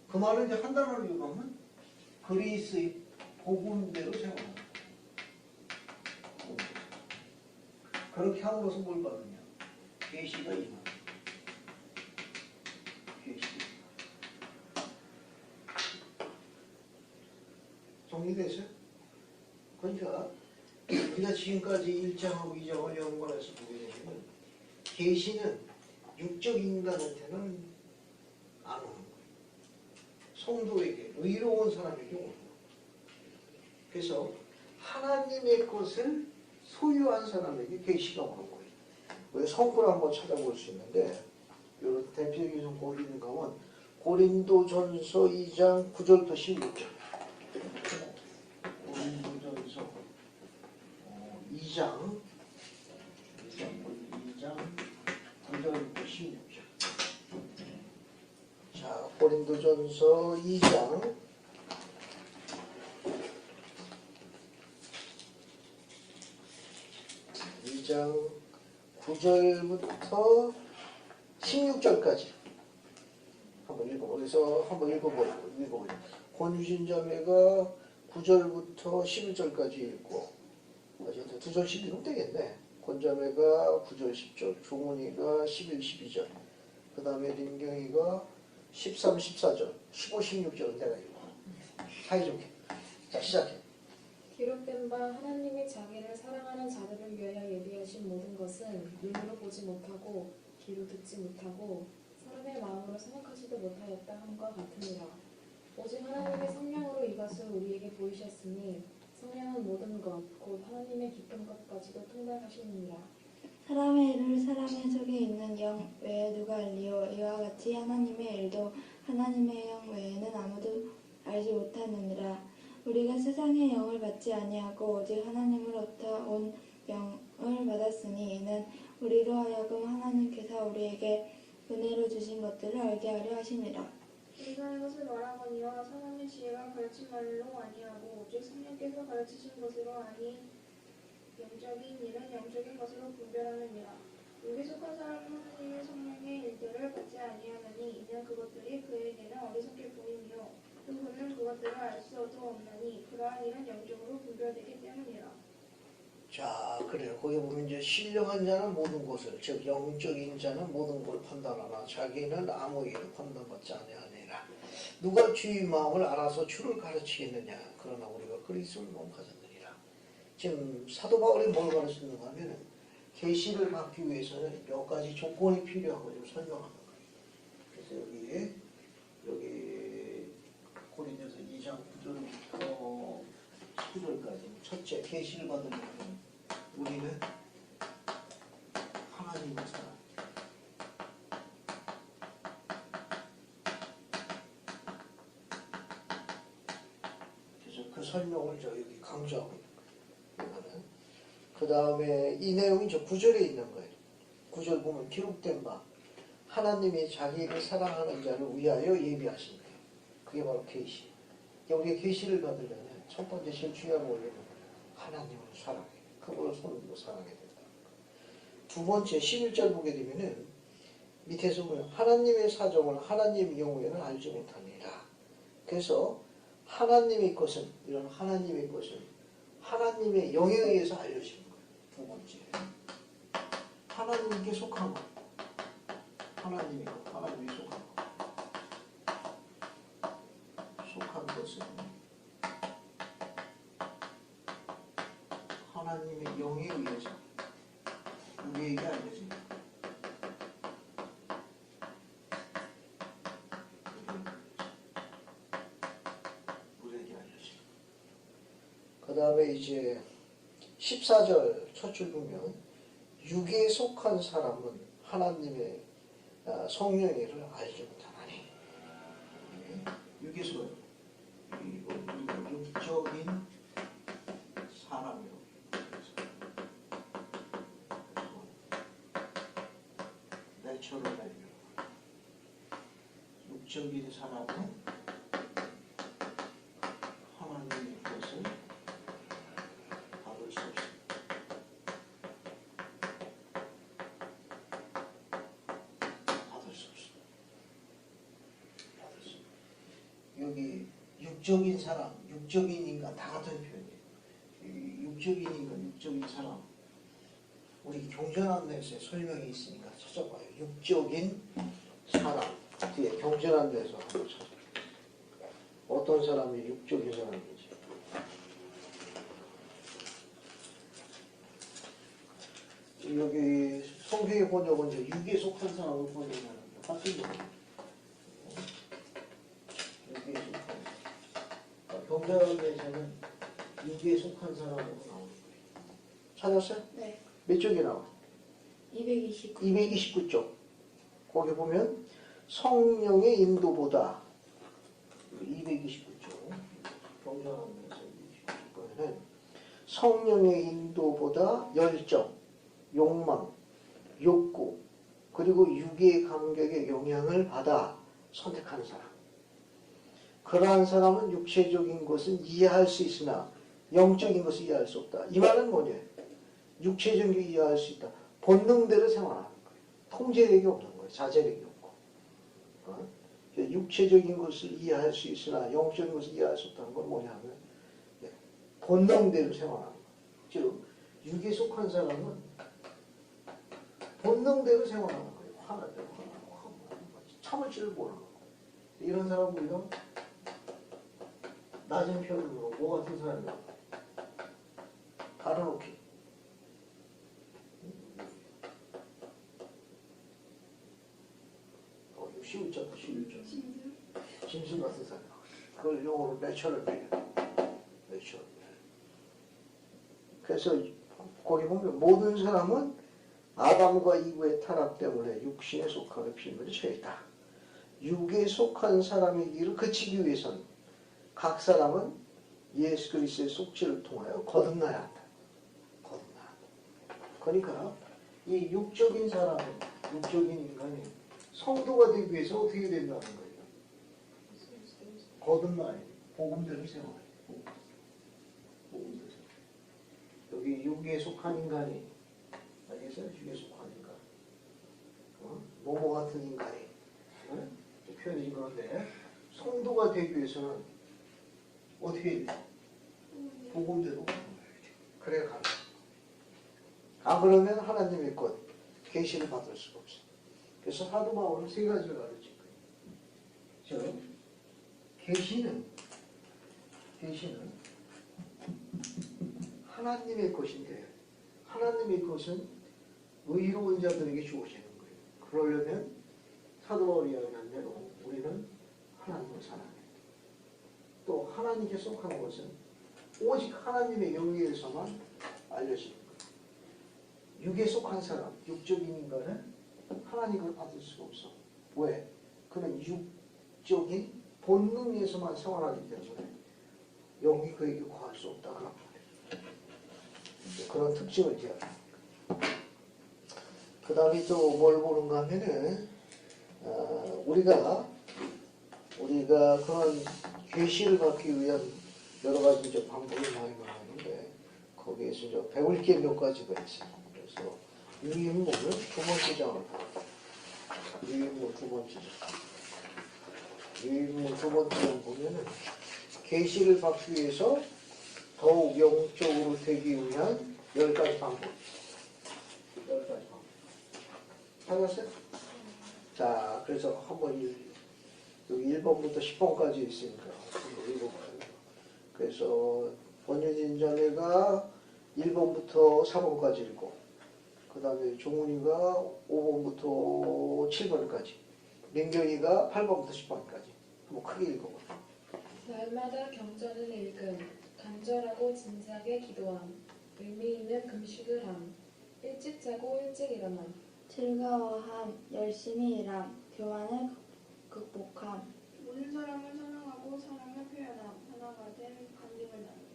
[SPEAKER 1] 그 말을 이제 한 단어로 요구하면 그리스의 복음대로 생활하는 거예요. 그렇게 함으로써 뭘 받느냐? 계시가 임하는 거예요. 계시. 정리됐어요? 그러니까 우리가 지금까지 1장하고 2장을 연관해서 보게 되면 계시는 육적 인간한테는 안 오는 거예요. 성도에게, 의로운 사람에게 오는 거예요. 그래서 하나님의 것을 소유한 사람에게 계시가 오는 거예요. 우리 성구를 한번 찾아볼 수 있는데 이런 대표적인 성구 어디 있는가 하면 고린도전서 2장 9절부터 16절. 고린도전서 2장 9절부터 16절. 자, 고린도전서 2장 9절부터 16절까지 한번 그래서 한번 읽어보죠. 권유진 자매가 9절부터 11절까지 읽고, 어쨌든 9절 11은 되겠네. 권자매가 9절 10절, 종훈이가 11, 12절, 그 다음에林경이가 13, 14절, 15, 16절은 내가 읽고. 사이좋게. 자, 시작해.
[SPEAKER 3] 기록된 바 하나님이 자기를 사랑하는 자들을 위하여 예비하신 모든 것은 눈으로 보지 못하고 귀로 듣지 못하고 사람의 마음으로 생각하지도 못하였다 함과 같으니라. 오직 하나님의 성령으로 이것을 우리에게 보이셨으니 성령은 모든 것 곧 하나님의 깊은 것까지도 통달하시느니라.
[SPEAKER 4] 사람의 일을 사람의 속에 있는 영 외에 누가 알리요? 이와 같이 하나님의 일도 하나님의 영 외에는 아무도 알지 못하느니라. 우리가 세상의 영을 받지 아니하고 오직 하나님으로부터 온 영을 받았으니 이는 우리로 하여금 하나님께서 우리에게 은혜로 주신 것들을 알게 하려 하심이라.
[SPEAKER 2] 우리가 이것을 말하거니와 사람의 지혜가 가르친 말로 아니하고 오직 성령께서 가르치신 것으로 아니 영적인 일은 영적인 것으로 분별하느니라. 육에 속한 사람은 하나님의 성령의 일들을 받지 아니하나니 이는 그것들이 그에게는 어리석게 보이며 또 그는 그것들을 알 수도 없나니 그러한 일은 영적으로 분별되기 때문이라.
[SPEAKER 1] 자, 그래요. 거기 보면 이제 신령한 자는 모든 것을, 즉 영적인 자는 모든 걸 판단하나 자기는 아무 일을 판단받지 아니하니라. 누가 주의 마음을 알아서 주를 가르치겠느냐. 그러나 우리가 그리스도를 몸가졌느니라. 지금 사도 바울이 뭘 가르치는가 하면은 계시를 받기 위해서는 몇 가지 조건이 필요하고 좀 설명하는 거예요. 그래서 여기 고린도서 2장 9절부터 19절까지 첫째, 계시를 받으려면 우리는 하나님을 사랑. 그래서 그 설명을 저 여기 강조하고 있는 거예요. 그 다음에 이 내용이 저 9절에 있는 거예요. 9절 보면 기록된 바 하나님이 자기를 사랑하는 자를 위하여 예비하신 거예요. 그게 바로 계시. 우리가 계시를 받으려면 첫 번째 제일 중요한 원리는 하나님을 사랑해. 그걸 손으로 사랑해야 된다. 두 번째 11절 보게 되면은 밑에서 보면 하나님의 사정을 하나님 경우에는 알지 못하니라. 그래서 하나님의 것은 이런 하나님의 것은 하나님의 영에 의해서 알려지는 거예요. 두 번째 하나님께 속한 것. 하나님이 속한 것. 속한 것은 하나님의 영에 의해서 우리에게 알려집니다. 우리에게 알려집니다. 그 다음에 이제 14절 첫 줄 보면 육에 속한 사람은 하나님의 성령의 일을 알지 못하나니. 육에 속한 육적인 사람이요. 내처를 알려. 육적인 사람은 하나님의 것을 받을 수 없습니다. 받을 수 없습니다. 여기 육적인 사람, 육적인 인간 다 같은 표현이에요. 육적인 인간, 육적인 사람. 우리 경전안내서에 설명이 있으니까 찾아봐요. 육적인 사람 뒤에 경전안내서 한번 찾아봐요. 어떤 사람이 육적인 사람인지. 여기 성경의 번역은 이제 육에 속한 사람을 번역하는 같은 거예요. 육에 속한. 경전안내서는 육에 속한 사람으로 나오는 거예요. 찾았어요?
[SPEAKER 4] 네.
[SPEAKER 1] 몇 쪽이 나와?
[SPEAKER 4] 229.
[SPEAKER 1] 229쪽. 거기 보면 성령의 인도보다 229쪽 경전하면서 229쪽에는 성령의 인도보다 열정, 욕망, 욕구 그리고 육의 감격의 영향을 받아 선택하는 사람. 그러한 사람은 육체적인 것은 이해할 수 있으나 영적인 것을 이해할 수 없다. 이 말은 뭐냐? 육체적인 게 이해할 수 있다. 본능대로 생활하는 거예요. 통제력이 없는 거예요. 자제력이 없고. 육체적인 것을 이해할 수 있으나 영적인 것을 이해할 수 없다는 건 뭐냐면 본능대로 생활하는 거예요. 즉 육에 속한 사람은 본능대로 생활하는 거예요. 화날 때 화나고 참을 줄 모르는 거예요. 이런 사람 우리가 낮은 편으로 뭐 같은 사람이야? 가려놓기. 시우자다 시우자. 짐승 같은 사람. 그걸 영어로 내추럴 빌. 내추럴 빌. 그래서 거기 보면 모든 사람은 아담과 이브의 타락 때문에 육신에 속하게 빚물이 죄있다. 육에 속한 사람이기를 그치기 위해서는 각 사람은 예수 그리스도의 속죄를 통하여 거듭나야 한다. 거듭나야 한다. 그러니까 이 육적인 사람은 육적인 인간이 성도가 되기 위해서 어떻게 된다는 거예요? 거듭나야 돼. 복음대로 생활해. 복음대로. 여기 육에 속한 인간이 알겠어요? 육에 속한 인간. 모모 같은 인간이 표현이 그런데 성도가 되기 위해서는 어떻게 해야 돼? 복음대로 그래야 가능. 안 그러면 하나님의 것 계시를 받을 수가 없어. 그래서 사도 바울은 세 가지를 가르칠 거예요. 저 계시는 하나님의 것인데 하나님의 것은 의로운 자들에게 주어지는 거예요. 그러려면 사도 바울이 이야기한 대로 우리는 하나님을 사랑해야 돼. 또 하나님께 속한 것은 오직 하나님의 영리에서만 알려지는 거예요. 육에 속한 사람, 육적인 인간은 하나님을 받을 수가 없어. 왜? 그는 육적인 본능에서만 생활하기 때문에 영이 그에게 구할 수 없다. 그런 말이에요. 그런 특징을 제가. 그 다음에 또 뭘 보는가 하면은 우리가 그런 계시를 받기 위한 여러 가지 이제 방법이 많이 나오는데 거기에서 이제 배울 게 몇 가지가 있어요. 그래서 유인물을 두 번째 장을 봐요. 유인물 두 번째 장. 유인물 두 번째 장 보면은 계시를 받기 위해서 더욱 영적으로 되기 위한 10가지 방법. 10가지 방법. 찾았어요? 자, 그래서 한번 여기 1번부터 10번까지 있으니까 읽어봐요. 그래서 권유진 자매가 1번부터 4번까지 읽고 그 다음에 종훈이가 5번부터 7번까지 민경이가 8번부터 10번까지 한번 크게 읽어봐요.
[SPEAKER 3] 날마다 경전을 읽음, 간절하고 진지하게 기도함, 의미 있는 금식을 함, 일찍 자고 일찍 일어남,
[SPEAKER 4] 즐거워함, 열심히 일함, 교환을 극복함.
[SPEAKER 2] 모든 사람을 사랑하고 사랑을 표현함. 하나가 된 간증을 나누고.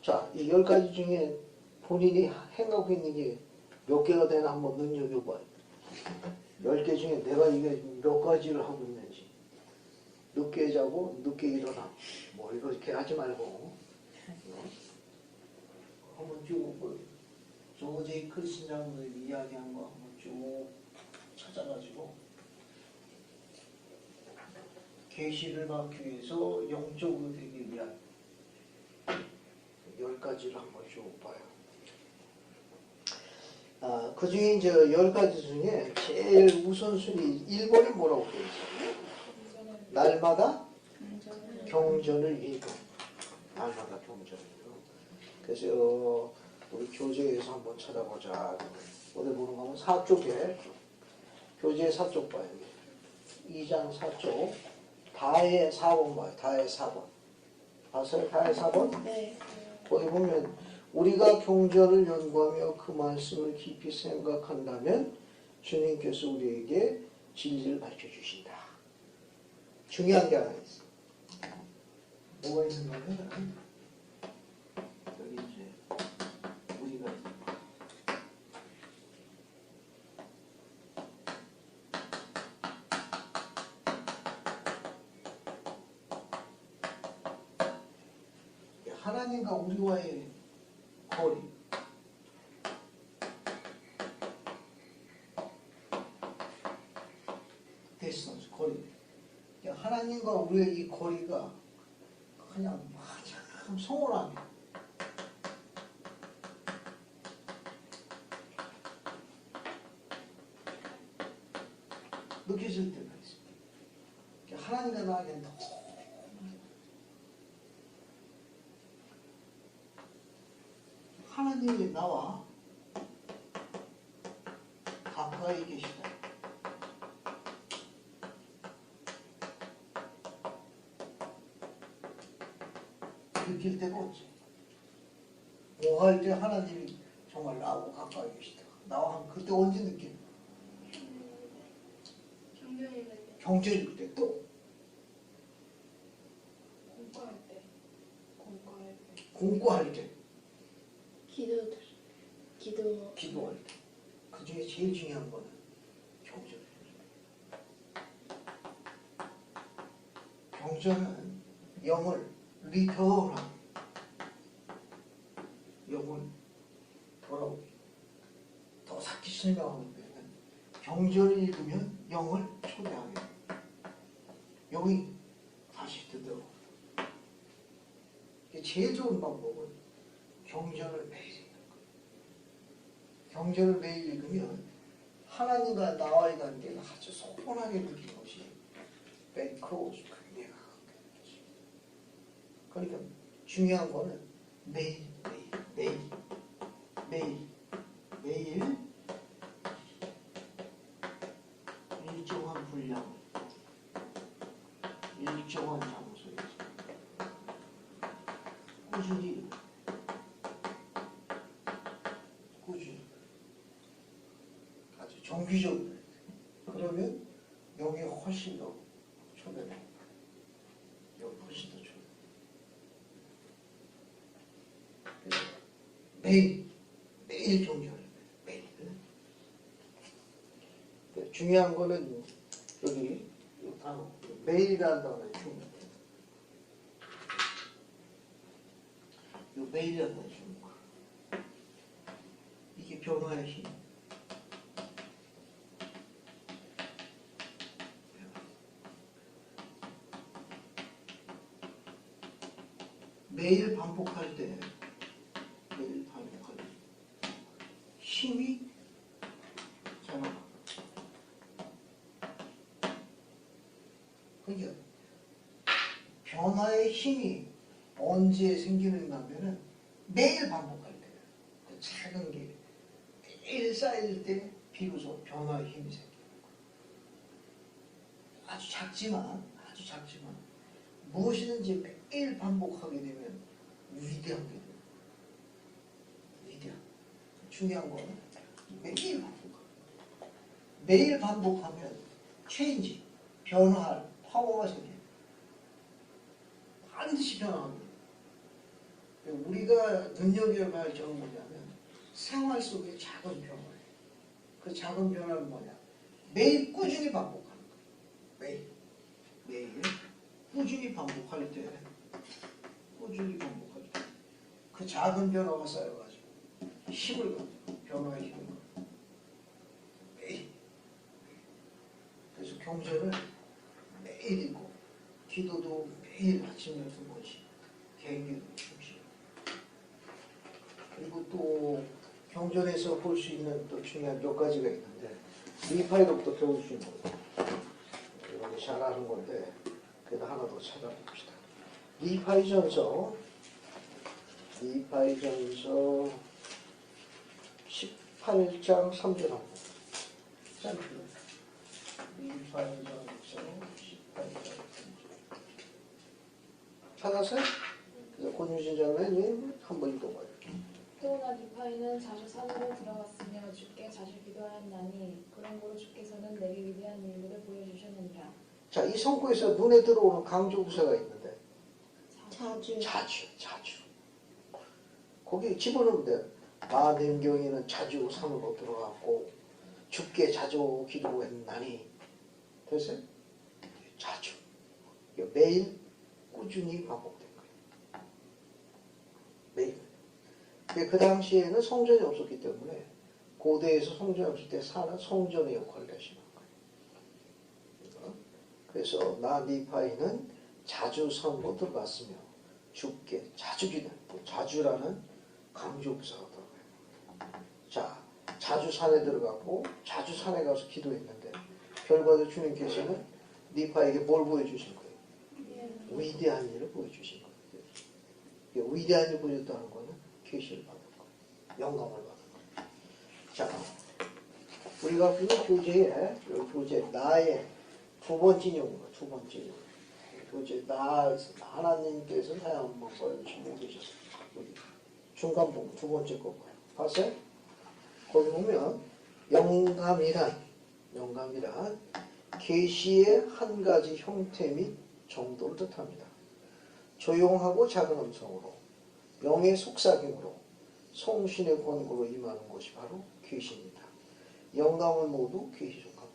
[SPEAKER 1] 자, 이 10가지 중에 본인이 행하고 있는 게 몇 개가 되나 한번 눈여겨봐요. 10개 중에 내가 이게 몇 가지를 하고 있는지. 늦게 자고 늦게 일어나. 뭐 이렇게 하지 말고. 한번 쭉 조지 크리스천 장로들이 이야기한 거 한번 쭉 찾아가지고 계시를 받기 위해서 영적으로 되기 위한 10가지를 한번 쭉 봐요. 그 중에 이제 10가지 중에 제일 우선순위 1번이 뭐라고 되어 있어요? 날마다 경전을 읽음. 날마다 경전을 읽음. 그래서 우리 교재에서 한번 찾아보자. 어디 보는 거면 4쪽에 교재 4쪽 봐요. 2장 4쪽 다의 4번 봐요. 다의 4번. 봤어요? 다의 4번?
[SPEAKER 4] 네.
[SPEAKER 1] 거기 보면 우리가 경전을 연구하며 그 말씀을 깊이 생각한다면 주님께서 우리에게 진리를 밝혀주신다. 중요한 게 하나 있어. 뭐가 있는가면 여기 이제 우리가 하나님과 우리와의 거리. 디스턴스. 하나님과 우리의 이 거리가 그냥 참 소원하게 느껴질 때가 있습니다. 하나님과 나에게 너무 하나님이 나와 가까이 계시다. 느낄 때가 없지. 뭐 할 때 하나님이 정말 나하고 가까이 계시다. 나와 그때 언제 느끼는 거야?
[SPEAKER 2] 경전일 때.
[SPEAKER 1] 경제일 때 또
[SPEAKER 3] 공과할 때. 공과할 때.
[SPEAKER 1] 공부할 때
[SPEAKER 4] 기도
[SPEAKER 1] 기도할 때. 그 중에 제일 중요한 거는 경전이에요. 경전은 영을 리턴하고 영을 돌아오게. 더 삭히 설명하는 데는 경전을 읽으면 영을 초대하게 돼요. 영이 다시 되도록. 제일 좋은 방법은 경전을 매일 읽는 거예요. 경전을 매일 읽으면 하나님과 나와의 관계를 아주 소원하게 느끼는 것이 very close, 내가 그러니까 중요한 거는 매일 일정한 분량, 일정한 장소에서 꾸준히 아주 정기적으로 해야 돼. 그러면 여기 훨씬 더 초대돼. 여기 훨씬 더 초대. 매일 경전을 매일. 중요한 거는 여기 이 단어 매일이라는 단어에 중요해. 이 매일이라는 단어에 중요해. 이게 변화의 힘. 매일 반복할 때 힘이 자라나. 그러니까 변화의 힘이 언제 생기는가 하면은 매일 반복할 때, 그 작은 게 매일 쌓일 때 비로소 변화의 힘이 생겨요. 아주 작지만 무엇이든지 매일 반복하게 되면 위대한 게 돼요. 위대한. 중요한 거는 매일 반복하고 매일 반복하면 체인지, 변화할 파워가 생겨요. 반드시 변화합니다. 우리가 눈여겨봐야 할 점은 뭐냐면 생활 속의 작은 변화예요. 그 작은 변화는 뭐냐? 매일 꾸준히 반복하는 거예요. 매일 꾸준히 반복할 때 그 작은 변화가 쌓여가지고 힘을 가져. 변화의 힘을 가져. 매일. 그래서 경전을 매일 읽고 기도도 매일 아침 6번씩 개인기도 충실. 그리고 또 경전에서 볼 수 있는 또 중요한 몇 가지가 있는데 리파이로부터 배울 수 있는 거예요. 이건 잘 아는 건데 그래도 하나 더 찾아봅시다. 리파이전서 18장 3절 한번 짧게. 리파이전서 18장 3절 찾았어요? 그래서 권유진 장로님 한번 읽어봐요.
[SPEAKER 3] 또나 니파이는 자주 산으로 들어갔으며 주께 자주 기도하였나니 그러므로 주께서는 내게 위대한 일들을 보여주셨느니라.
[SPEAKER 1] 자, 이 성구에서 눈에 들어오는 강조 부사가 있는데 자주. 거기 집어넣으면 돼요. 남경이는 자주 산으로 들어갔고 주께 자주 기도했나니. 됐어요? 자주. 매일 꾸준히 반복된 거예요. 매일. 그 당시에는 성전이 없었기 때문에 고대에서 성전이 없을 때 산은 성전의 역할을 하시는 거예요. 그래서 나 니파이는 자주 산으로 들어갔으며 주께 자주 기도. 자주라는 강조부사가 들어가요. 자, 자주 산에 들어갔고 자주 산에 가서 기도했는데 결과도 주님께서는 니파에게 뭘 보여주신 거예요? 위대한 일을 보여주신 거예요. 위대한 일을 보여줬다는 거는 계시를 받은 거예요. 영감을 받은 거예요. 자, 우리가 그 교재에 나의 두 번째 용어, 두 번째 용어. 교재 나에서 하나님께서 다양한 방법을 주고 계셨어요. 여기 중간 부분 두 번째 거 봐요. 봤어요? 거기 보면 영감이란 계시의 한 가지 형태 및 정도를 뜻합니다. 조용하고 작은 음성으로 영의 속삭임으로 성신의 권고로 임하는 것이 바로 계시입니다. 영감은 모두 계시 속합니다.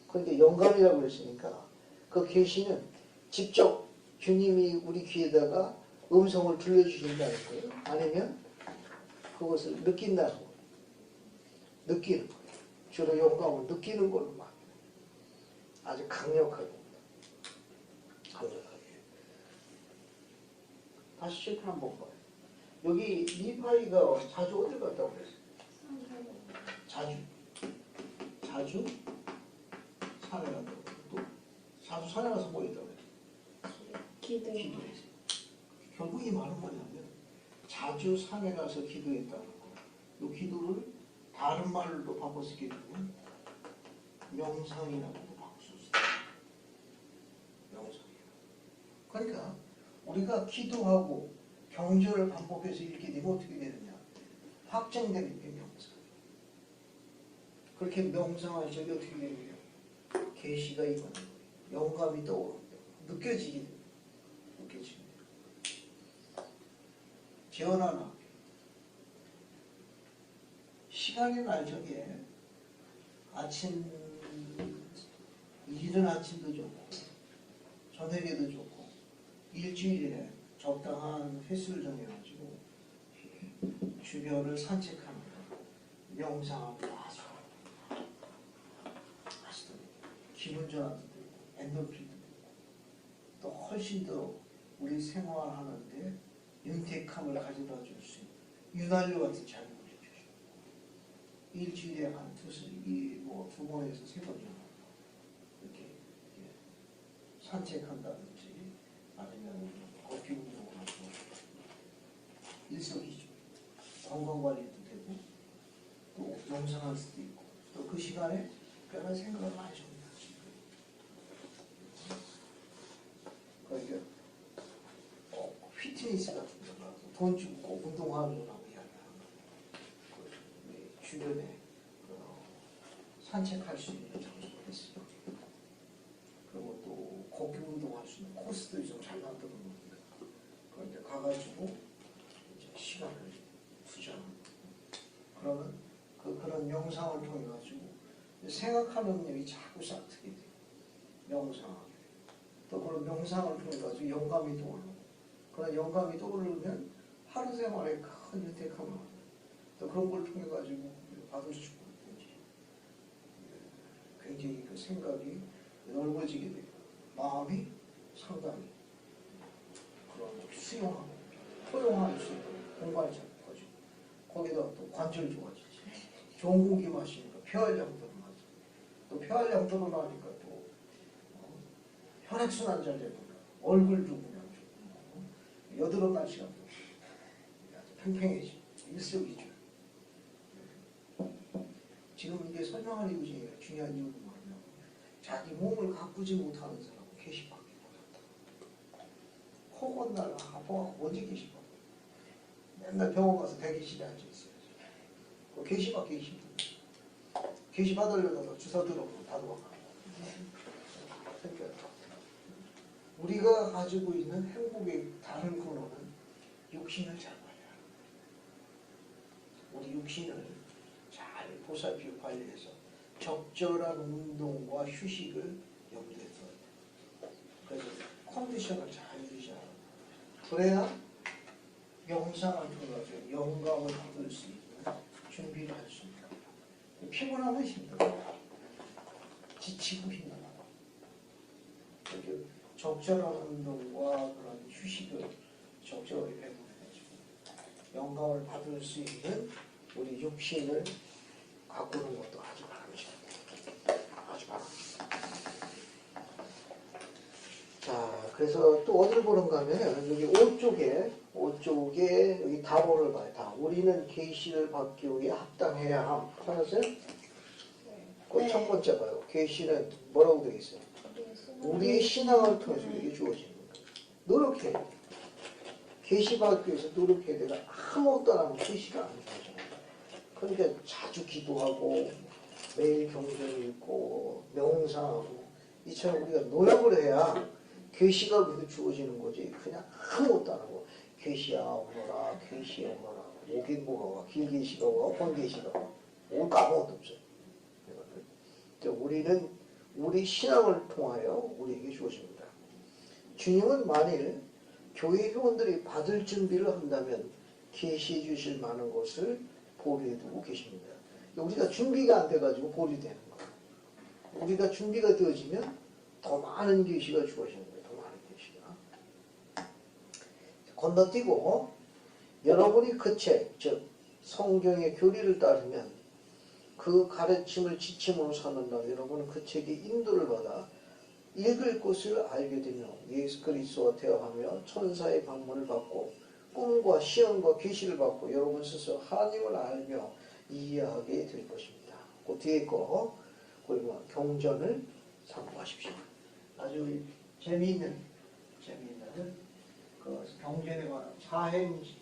[SPEAKER 1] 그런데 영감이라고 그랬으니까 그 계시는 직접 주님이 우리 귀에다가 음성을 들려주신다는 거예요. 아니면 그것을 느낀다는 거예요. 느끼는 거예요. 주로 영감을 느끼는 걸로 막 아주 강력하게 다시 실패 한번 봐요. 여기 니파이가 자주 어딜 갔다고 그랬어요? 자주 산에 갔다고 또 자주 산에 가서 뭐 했다고 그랬어요? 기도했어요. 결국 이 말은 뭐냐면 자주 산에 가서 기도했다는 거. 이 기도를 다른 말로 바꿔 쓰게 되면 명상이라고도 바꿀 수 있어요. 명상이요. 그러니까 우리가 기도하고 경전을 반복해서 읽게 되면 어떻게 되느냐? 확정되는 게 명상. 그렇게 명상할 적에 어떻게 되느냐? 계시가 임하는 거예요. 영감이 떠오릅니다. 느껴지게 됩니다. 느껴집니다. 재현하나 시간이 날 적에 아침 이른 아침도 좋고 저녁에도 좋고 일주일에 적당한 횟수를 정해가지고 주변을 산책하는 거 명상하고 아주 기분 전환도 되고 엔돌핀도 되고 또 훨씬 더 우리 생활하는데 윤택함을 가져다 줄 수 있는 윤활유 같은 작용을 해주시고 일주일에 한 두 번에서 세 번 정도 이렇게 산책한다든지 아니면 걷기 운동을 하고 일석이조 건강관리도 되고 또 명상할 수도 있고 또 그 시간에 그런 생각을 많이 정리할 수 있고요. 그러니까 피트니스 같은 거라서 돈 주고 꼭 운동하려고 이야기하는 거예요. 주변에 산책할 수 있는 장소가 있어요. 그리고 또 걷기 운동할 수 있는 코스들이 좀 잘 만들어 놓습니다. 그런데 가가지고 이제 시간을 투자하는 그러면 그런 명상을 통해 가지고 생각하는 일이 자꾸 싹트게 돼요. 명상하게 돼요. 또 그런 명상을 통해 가지고 영감이 떠오르고 그런 영감이 떠오르면 하루 생활에 큰 윤택함을 얻어요. 또 그런 걸 통해 가지고 받을 수 있고 굉장히 그 생각이 넓어지게 되고 마음이 상당히 그런 수용하고 포용할 수 있고 공간이 잡혀가지고 거기다 또 관절이 좋아지지. 좋은 공기 마시니까 폐활량 늘어나지. 또 폐활량 늘어나니까 또 혈액순환 잘 되고 얼굴도 그냥 좋고 여드름 날 시간도 아주 팽팽해지고 일석이조. 지금 이게 설명할 이유 중에 중요한 이유는 뭐냐면 자기 몸을 가꾸지 못하는 사람은 계시밖에 못한다. 코 건날 아파갖고 언제 계시받아? 맨날 병원 가서 대기실에 앉아있어야지. 계시받기 힘든다. 계시받으려다가 주사 들어오고 다 도망가. 그러니까 우리가 가지고 있는 행복의 다른 근원은 육신을 잘 관리하는 거예요. 우리 육신을 잘 보살피고 관리해서 적절한 운동과 휴식을 염두에 둬야 돼요. 그래서 컨디션을 잘 유지하는 거예요. 그래야 명상을 통해서 영감을 받을 수 있는 준비를 할 수 있다. 피곤하면 힘들어요. 지치고 힘들어요. 그 적절한 운동과 그런 휴식을 적절하게 배분해가지고 영감을 받을 수 있는 우리 육신을 가꾸는 것도 아주 바람직합니다. 아주 바람직합니다. 자, 그래서 또 어디를 보는가 하면은 여기 5쪽에 여기 답어를 봐요. 다. 우리는 계시를 받기 위해 합당해야 함. 찾았어요? 그 첫 번째 봐요. 계시는 뭐라고 되어 있어요? 우리의 신앙을 통해서 이게 주어지는 거예요. 노력해야 돼. 계시 받기 위해서 노력해야 돼. 아무것도 안 하면 계시가 안 주어져요. 그러니까 자주 기도하고 매일 경전 읽고 명상하고 이처럼 우리가 노력을 해야 계시가 그렇게 주어지는 거지. 그냥 아무것도 안 하고 계시야 오너라, 계시야 오너라, 오긴뭐가 와, 길계시가 와, 본계시가 와, 올 아무것도 없어요. 우리는 우리 신앙을 통하여 우리에게 주어집니다. 주님은 만일 교회 회원들이 받을 준비를 한다면 계시해 주실 많은 것을 보류해 두고 계십니다. 우리가 준비가 안 돼가지고 보류되는 거예요. 우리가 준비가 되어지면 더 많은 계시가 주어지는 거예요. 더 많은 계시가. 건너뛰고 여러분이 그 책, 즉 성경의 교리를 따르면 그 가르침을 지침으로 삼는다. 여러분은 그 책의 인도를 받아 읽을 것을 알게 되며 예수 그리스도와 대화하며 천사의 방문을 받고 꿈과 시험과 계시를 받고 여러분 스스로 하나님을 알며 이해하게 될 것입니다. 그 뒤에 거 그리고 경전을 참고하십시오. 아주 재미있는 그 경전에 관한 사행시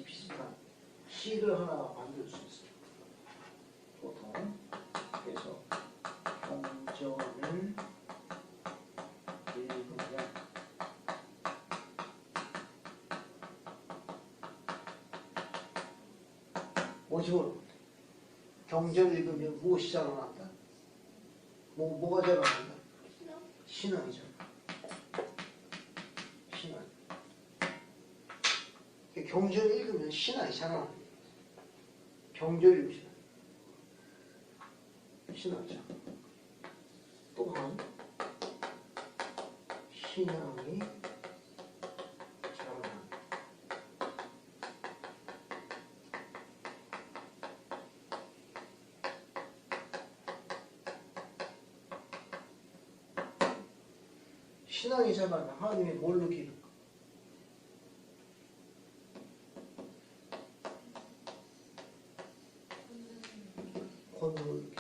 [SPEAKER 1] 비슷한 시를 하나 만들 수 있어요. 보통 그래서 경전을 읽으면 뭐지 모르겠다. 경전을 읽으면 무엇이 자라난다? 뭐가 자라난다? 신앙이죠. 신앙. 경전을 읽으면 신앙이 자라납니다. 경전을 읽으시면 신앙이죠. 또한 신앙이 자라납니다. 신앙이 자라면 하나님이 뭘로 기를까? 권능을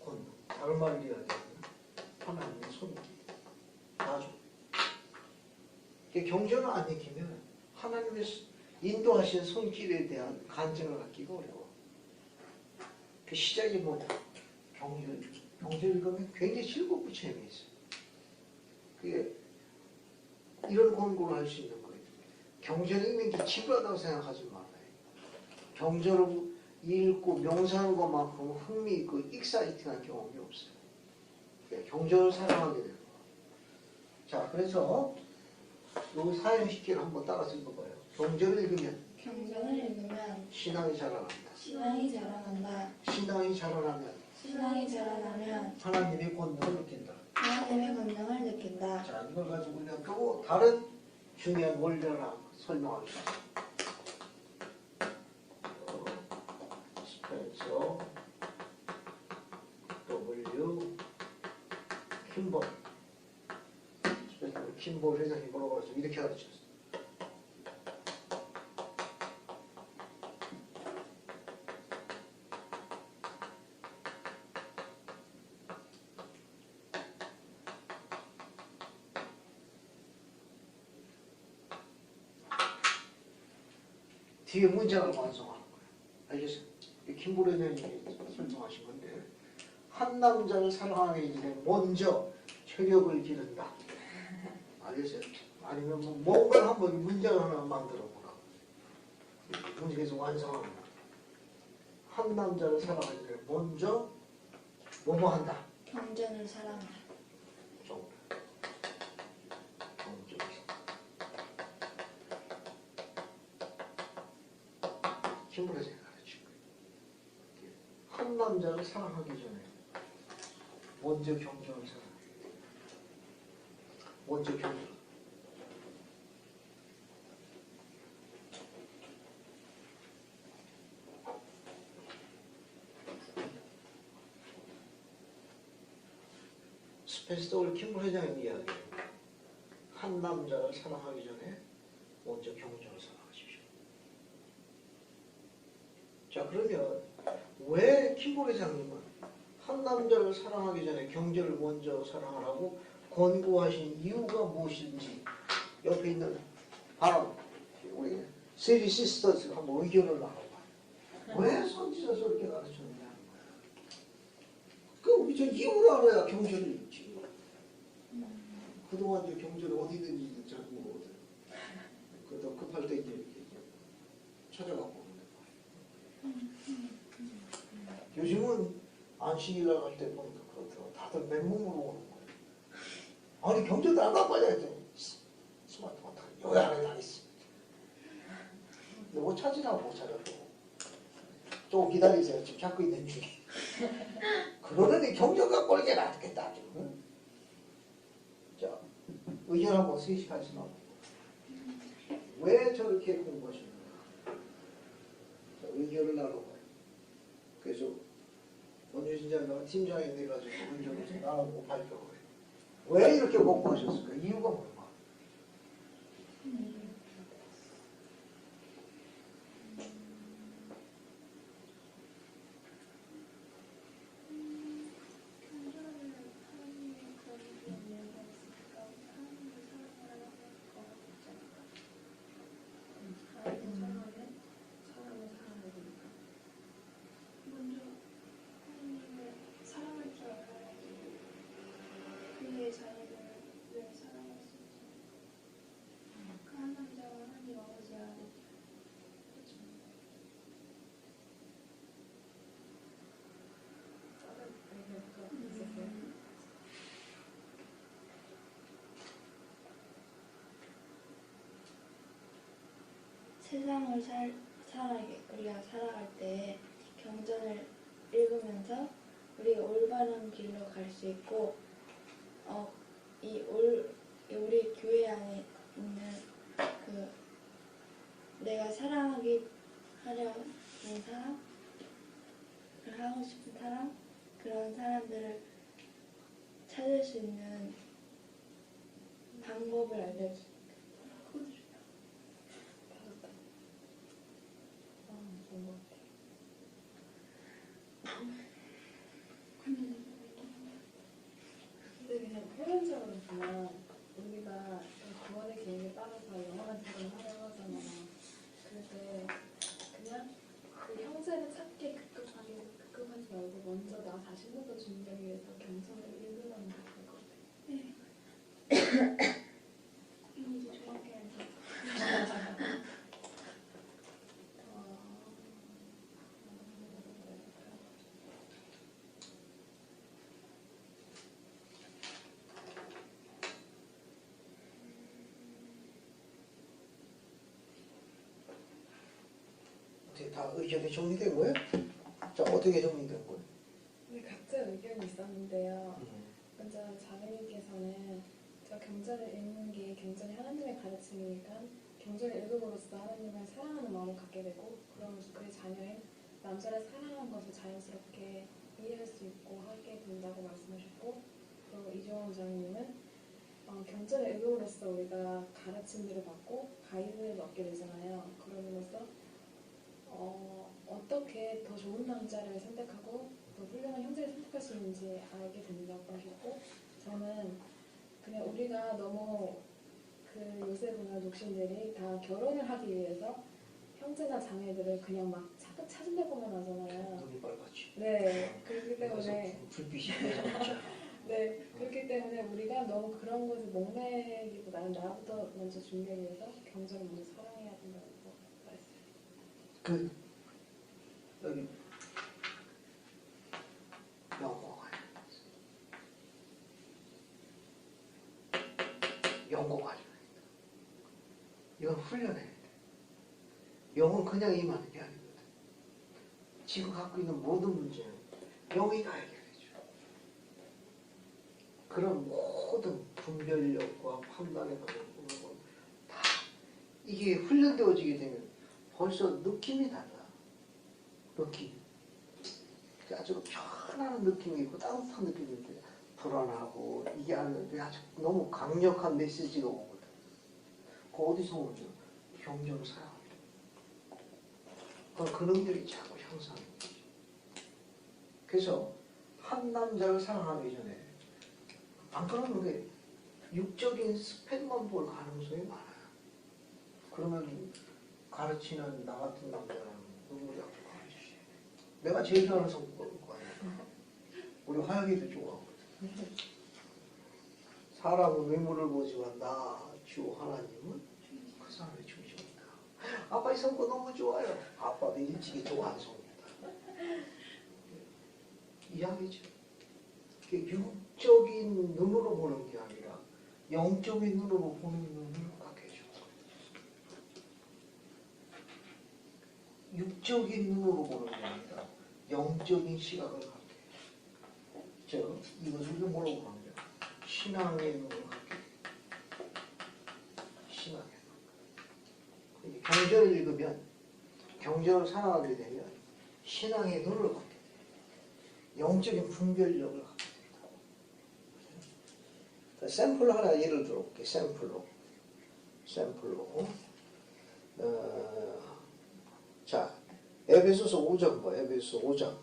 [SPEAKER 1] 권능. 다른 말을 이해해야 되면 하나님의 손길. 나죠. 경전을 안 익히면 하나님의 인도하신 손길에 대한 간증을 갖기가 어려워. 그 시작이 뭐냐? 경전 읽으면 굉장히 즐겁고 재미있어요. 그게 이런 권고를 할 수 있는 거예요. 경전 읽는 게 지루하다고 생각하지 말아요. 경전을 읽고 명상하는 것만큼 흥미있고 익사이팅한 경험이 없어요. 경전을 사랑하게 되는 거예요. 자, 그래서 이 사행시키를 한번 따라서 읽어봐요. 경전을 읽으면 신앙이 자라난다.
[SPEAKER 4] 신앙이 자라난다.
[SPEAKER 1] 신앙이 자라나면 하나님의 권능을 느낀다.
[SPEAKER 4] 하나님의 권능을 느낀다.
[SPEAKER 1] 자, 이걸 가지고 우리가 또 다른 중요한 원리를 하나 설명하겠습니다. 스펜서 W 킴볼 스펜서 킴볼 회장이 뭐라고 하죠? 이렇게 가르쳤어요. 뒤에 문장을 완성하는 거예요. 알겠어요? 킴볼 회장이 설명하신 건데 한 남자를 사랑하기 이전에 먼저 체력을 기른다. 알겠어요? 아니면 뭔가를 한번 문장을 하나 만들어 보라. 문장에서 완성합니다. 한 남자를 사랑하기 전에 먼저 뭐뭐 한다.
[SPEAKER 4] 경전을 사랑한다.
[SPEAKER 1] 킴볼 회장이 가르친 거예요. 한 남자를 사랑하기 전에 먼저 경전을 사랑해. 먼저 경제. 스펜서 올 킴블 회장의 이야기. 한 남자를 사랑하기 전에 먼저 경제를 사랑하십시오. 자, 그러면 왜 킴블 회장님은 한 남자를 사랑하기 전에 경제를 먼저 사랑하라고 권고하신 이유가 무엇인지 옆에 있는 바로 우리 세리 시스터즈 한번 의견을 나눠봐. 왜 선지자서 이렇게 가르쳤느냐. 그 우리 저 이유를 알아야 경제를 읽지. 그동안 저 경제를 어디든지 잘 모르거든. 그래도 급할 때 이제 이렇게 찾아갖고 오는 거야. 요즘은 안식일날 갈 때 보니까 그렇더라고. 다들 맨몸으로 오는 거예요. 아니 경제도 안 갖고 와야 돼. 스마트폰 다 여기 안에 다 있어. 근데 못 찾으나 못 찾아도 조금 기다리세요. 지금 찾고 있는 중에. 그러더니 경제 갖고 오는 게 낫겠다. 응? 자, 의견 한번 셋이 같이 나눠보고. 왜 저렇게 공부하시는가? 자, 의견을 나눠봐요. 그래서 원주신 장로가 팀장이 돼가지고 의견을 좀 나눠보고 발표를 해요. 왜 이렇게 공부하셨을까? 이유가 뭔가?
[SPEAKER 4] 세상을 우리가 살아갈 때 경전을 읽으면서 우리가 올바른 길로 갈 수 있고, 우리 교회 안에 있는 내가 하려는 사람, 하고 싶은 사람, 그런 사람들을 찾을 수 있는 방법을 알려주세요.
[SPEAKER 3] 근데 그냥 표현적으로 보면 우리가 구원의 계획에 따라서 영원한 삶을 하려고 하잖아. 그런데 그냥 그 형제를 찾기 급급하지 말고 먼저 나 자신부터 준비하기 위해서 경전을 읽으라는 게 좋을 것 같아.
[SPEAKER 2] 이제 정확히 알죠.
[SPEAKER 1] 어떻게 다 의견이 정리된 거예요? 자, 어떻게 정리된 거예요?
[SPEAKER 3] 근데 각자 의견이 있었는데요. 먼저 자매님께서는 저 경전을 읽는 게 경전이 하나님의 가르침이니까 경전을 읽음으로써 하나님을 사랑하는 마음을 갖게 되고, 그러면서 그의 자녀인 남자를 사랑하는 것을 자연스럽게 이해할 수 있고 하게 된다고 말씀하셨고, 또 이종원 장님은 경전을 읽음으로써 우리가 가르침들을 받고 가이드를 얻게 되잖아요. 그럼으로써 어떻게 더 좋은 남자를 선택하고 더 훌륭한 형제를 선택할 수 있는지 알게 된다고 하셨고, 저는 그냥 우리가 너무 요새 보면 독신들이 다 결혼을 하기 위해서 형제나 자매들을 그냥 막 찾으려고만 하잖아요.
[SPEAKER 1] 눈이 빨갛지.
[SPEAKER 3] 네, 그렇기 때문에
[SPEAKER 1] 불빛이 계속
[SPEAKER 3] 네, 그렇기 때문에 우리가 너무 그런 것을 목매기보다는 나부터 먼저 준비하기 위해서 경전을 먼저 사랑해야 된다고 말씀해요.
[SPEAKER 1] 여기 영고가 이건 훈련해야 돼. 영은 그냥 임하는 게 아니거든. 지금 갖고 있는 모든 문제는 영이 다 해결해줘. 그럼 모든 분별력과 판단에 관한 부분 다 이게 훈련되어지게 되면 벌써 느낌이 달라. 느낌. 아주 편안한 느낌이 있고 따뜻한 느낌이 있는데 불안하고 이게 아주 너무 강력한 메시지가 오거든. 그 어디서 오죠? 경전을 사용합니다. 그 능력이 자꾸 향상이 되죠. 그래서 한 남자를 사랑하기 전에 안 그러면 왜 육적인 스펙만 볼 가능성이 많아요. 그러면 가르치는 나 같은 남자는 눈물이 안 가르치지. 내가 제일 좋아하는 성격일 거 아니야. 우리 화영이도 좋아하거든. 사람은 외모를 보지만 나 주 하나님은 그 사람의 중심이다. 아빠 이 성격 너무 좋아요. 아빠도 일찍이 좋아하는 성격이다. 이야기죠. 육적인 눈으로 보는 게 아니라 영적인 눈으로 보는 눈을 갖게 해준다. 육적인 눈으로 보는 게 아니라 영적인 시각을 갖게 해줘. 이것을 뭐라고 하느냐? 신앙의 눈을 갖게 해. 신앙의 눈. 경전을 읽으면, 경전을 사랑하게 되면 신앙의 눈을 갖게 돼. 영적인 분별력을 갖게 된다. 샘플 하나 예를 들어볼게. 샘플로. 자, 에베소서 5장 봐. 에베소서 5장.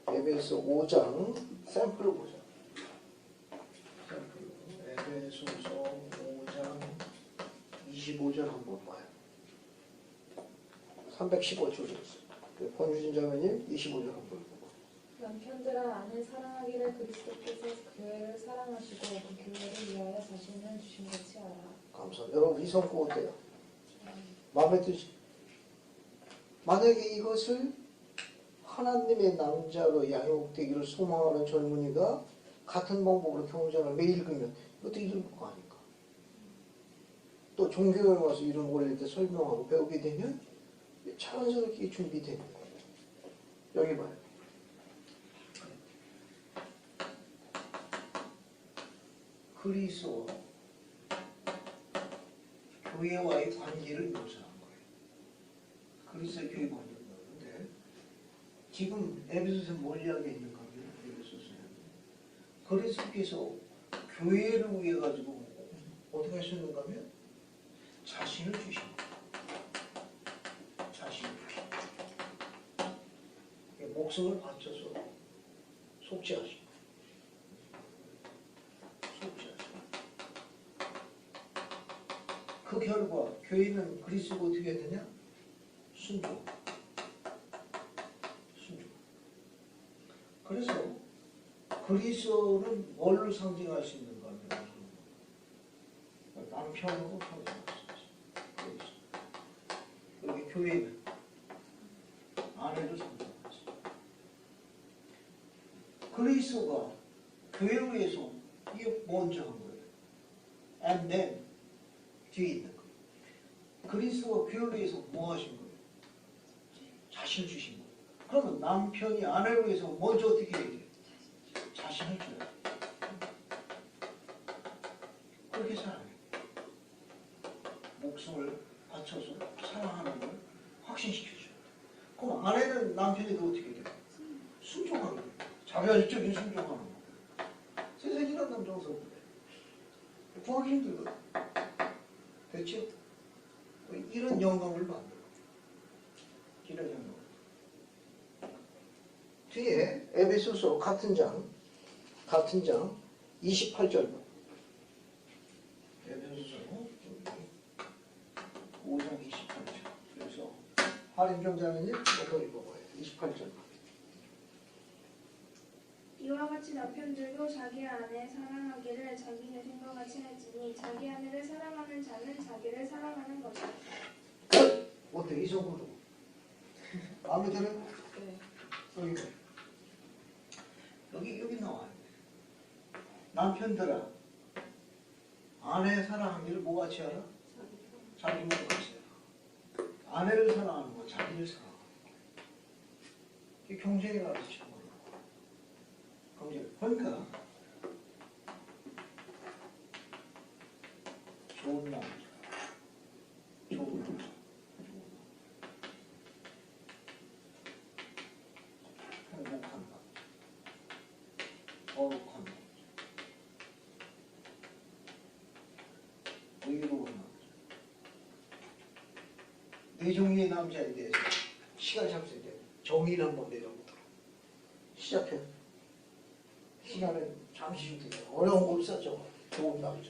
[SPEAKER 1] 에베소서 5장 샘플로 보자. 샘플로. 에베소서 5장 25절 한번 봐요. 315쪽에 있어요. 권유진 자매님 25절 한번 보고.
[SPEAKER 3] 남편들아 아내 사랑하기를 그리스도께서 교회를 사랑하시고 그 교회를 위하여 자신을 주신 것이 알아.
[SPEAKER 1] 감사합니다. 여러분 이 성구 어때요? 마음에 드시? 만약에 이것을 하나님의 남자로 양육되기를 소망하는 젊은이가 같은 방법으로 경전을 매일 읽으면 이것도 읽을 거 아닐까? 또 종교에 와서 이런 원리들 설명하고 배우게 되면 자연스럽게 준비되는 거예요. 여기 봐요. 그리스도와 교회와의 관계를 묘사한 거예요. 그리스도의 교회 관계를 묘사하는데 지금 에베소서에 뭘 이야기했는가 하면 에베소서에 그리스도께서 교회를 위해 가지고 어떻게 하셨는가 하면 자신을 주신 거예요. 자신을 주신 거예요. 목숨을 바쳐서 속죄하신 거예요. 그 결과 교회는 그리스도가 어떻게 되냐? 순종. 그래서 그리스도는 뭘로 상징할 수 있는가 하면 남편으로 상징할 수 있어요. 여기 교회는 아내로 상징하지. 그리스도가 교회를 위해서 이게 먼저 한 거예요. And then 뒤에 있는 거예요. 그리스도가 교회를 위해서 뭐 하신 거예요? 자신을 주신 거예요. 그러면 남편이 아내를 위해서 먼저 어떻게 해야 돼요? 자신을 줘야 돼요. 그렇게 살아야 돼요. 목숨을 바쳐서 사랑하는 걸 확신시켜줘야 돼요. 그럼 아내는 남편에게 어떻게 돼요? 순종하는 거예요. 자발적인 순종하는 거예요. 세상에 이런 남자가 없는데 구하기 힘들거든. 그렇죠? 이런 영광을 만들어. 이런 영광. 뒤에 에베소서 같은 장 28절. 에베소서 5장 28절. 그래서 할인경 자매님 더 읽어봐요. 28절.
[SPEAKER 2] 이와 같이 남편들도 자기 아내 사랑하기를 자기 자신과 같이 할지니 자기 아내를 사랑하는 자는 자기를 사랑하는 것이다.
[SPEAKER 1] 어때? 이 정도로 마음에 들어요?
[SPEAKER 3] 네.
[SPEAKER 1] 여기 나와요. 남편들아 아내 사랑하기를 뭐같이 알아? 자기 몸같이 알아. 아내를 사랑하는 거 자기를 사랑하는 거. 이게 경쟁에 가르치는 거예요. 경쟁. 그러니까 네 종류의 남자에 대해서 시간 잡을 때 정의를 한번 내려보도록 시작해. 시간을 잠시 줄게. 어려운 거 있었죠. 좋은 남자.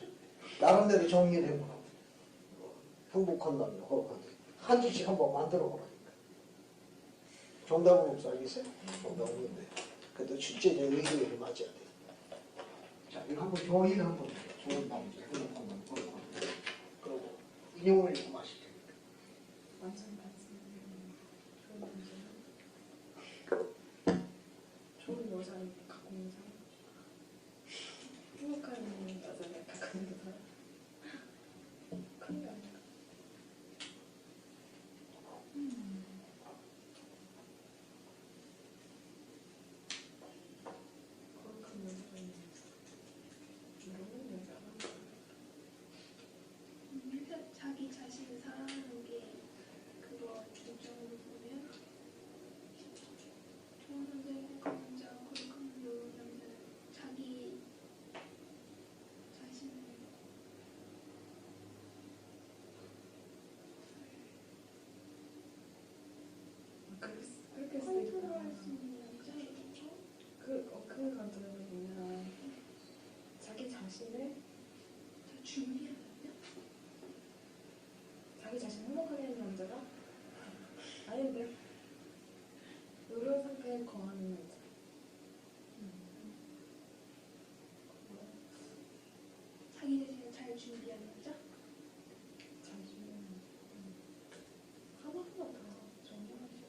[SPEAKER 1] 나름대로 정의를 해보라고. 행복한 남자, 거룩한 남자. 한 주씩 한번 만들어 보라니까. 정답은 없어, 알겠어요? 정답 없는데. 그래도 실제적인 의도를 맞아야 돼. 자, 이거 한번 정의를 한번 해. 좋은 남자, 행복한 남자, 거룩한 남자. 그리고 인용을 읽고 마실 테니까.
[SPEAKER 3] 완전 좋은 여자를 갖고 있는 사람. 행복한 여자를 갖고 있는 사람. 큰게 아니야. 거룩한 여자는 모르는 여자가.
[SPEAKER 2] 일단 자기 자신을 사랑하는 게 그거 중점으로 보면 좋은 남자, 행복한 남자, 거룩한 남자, 이런 남자는 자기 자신을
[SPEAKER 3] 그렇게 수도 있다.
[SPEAKER 2] 컨트롤할 수 있는 남자이고
[SPEAKER 3] 그 관점에서 보면 자기 자신을
[SPEAKER 2] 다 준비하는
[SPEAKER 3] 자기 자신을 행복하게 하는 남자가 아닌데 의료 상태에 거하는 남자.
[SPEAKER 2] 자기 자신을 잘 준비하는 남자?
[SPEAKER 3] 자신은 하나하나 다 정리하시고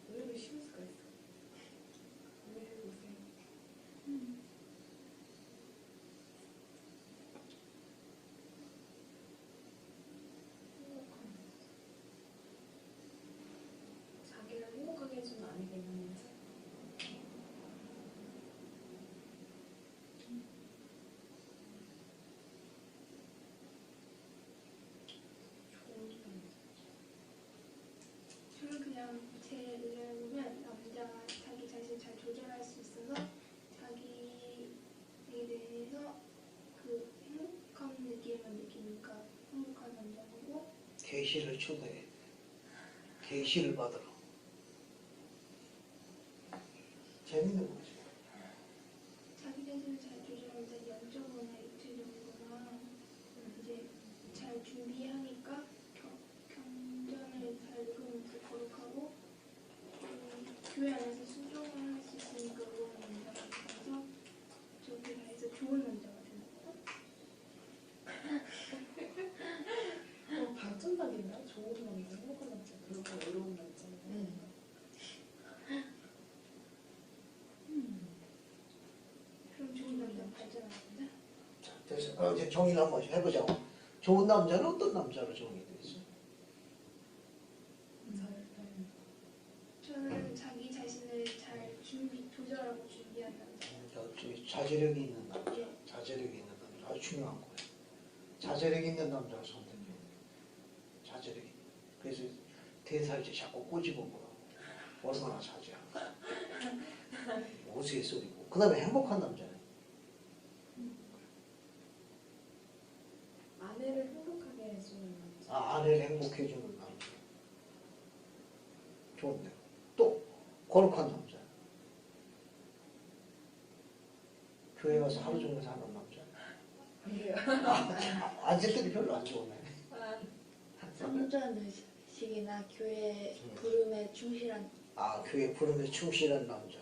[SPEAKER 3] 의외로 쉬울 수가 있어. 의외로 보세요. 자기를 행복하게 해주는 아내가 있는 남자. 좋은 남자.
[SPEAKER 2] 저는 그냥 제 의견을 보면 남자가 자기 자신을 잘 조절할 수 있어서 자기에 대해서 그 행복한 느낌을 느끼니까 행복한 남자고
[SPEAKER 1] 계시를 초대해. 계시를 받으러. 재밌는 거지.
[SPEAKER 2] 자기 자신을 잘 조절할 때 영적으로나 육체적으로나 이제 잘 준비하니까 경전을 잘 읽으면서 거룩하고 교회 안에서 순종을 할 수 있으니까 그런 남자가 있어서 저렇게 다 해서 좋은 남자가 되는 거죠.
[SPEAKER 3] 발전단인가? 좋은 남자, 행복한 남자, 그리고 외로운 남자.
[SPEAKER 2] 그럼 좋은 남자는 발전하는데
[SPEAKER 1] 자, 됐어. 이제 정의를 한번 해보자고. 좋은 남자는 어떤 남자로 정의되어 있어?
[SPEAKER 2] 저는 자기 자신을 잘 조절하고 준비한 남자.
[SPEAKER 1] 저기 자제력이 있는 남자.
[SPEAKER 2] 예.
[SPEAKER 1] 자제력이 있는 남자. 아주 중요한 거예요. 자제력 있는 남자를 선택해요. 자제력이. 그래서 대사할 때 자꾸 꼬집어 보라고. 얼마나 자제한가. 우스갯소리고. 그 다음에 행복한 남자는
[SPEAKER 3] 아내를 행복하게 해주는 남자.
[SPEAKER 1] 아내를 행복해주는 남자. 좋은데. 또 거룩한 남자. 교회 가서 하루 종일 사는 남자.
[SPEAKER 3] 그래요.
[SPEAKER 1] 안색들이 별로 안 좋네.
[SPEAKER 4] 성전 의식이나 교회 부름에 충실한
[SPEAKER 1] 아, 교회 부름에 충실한 남자.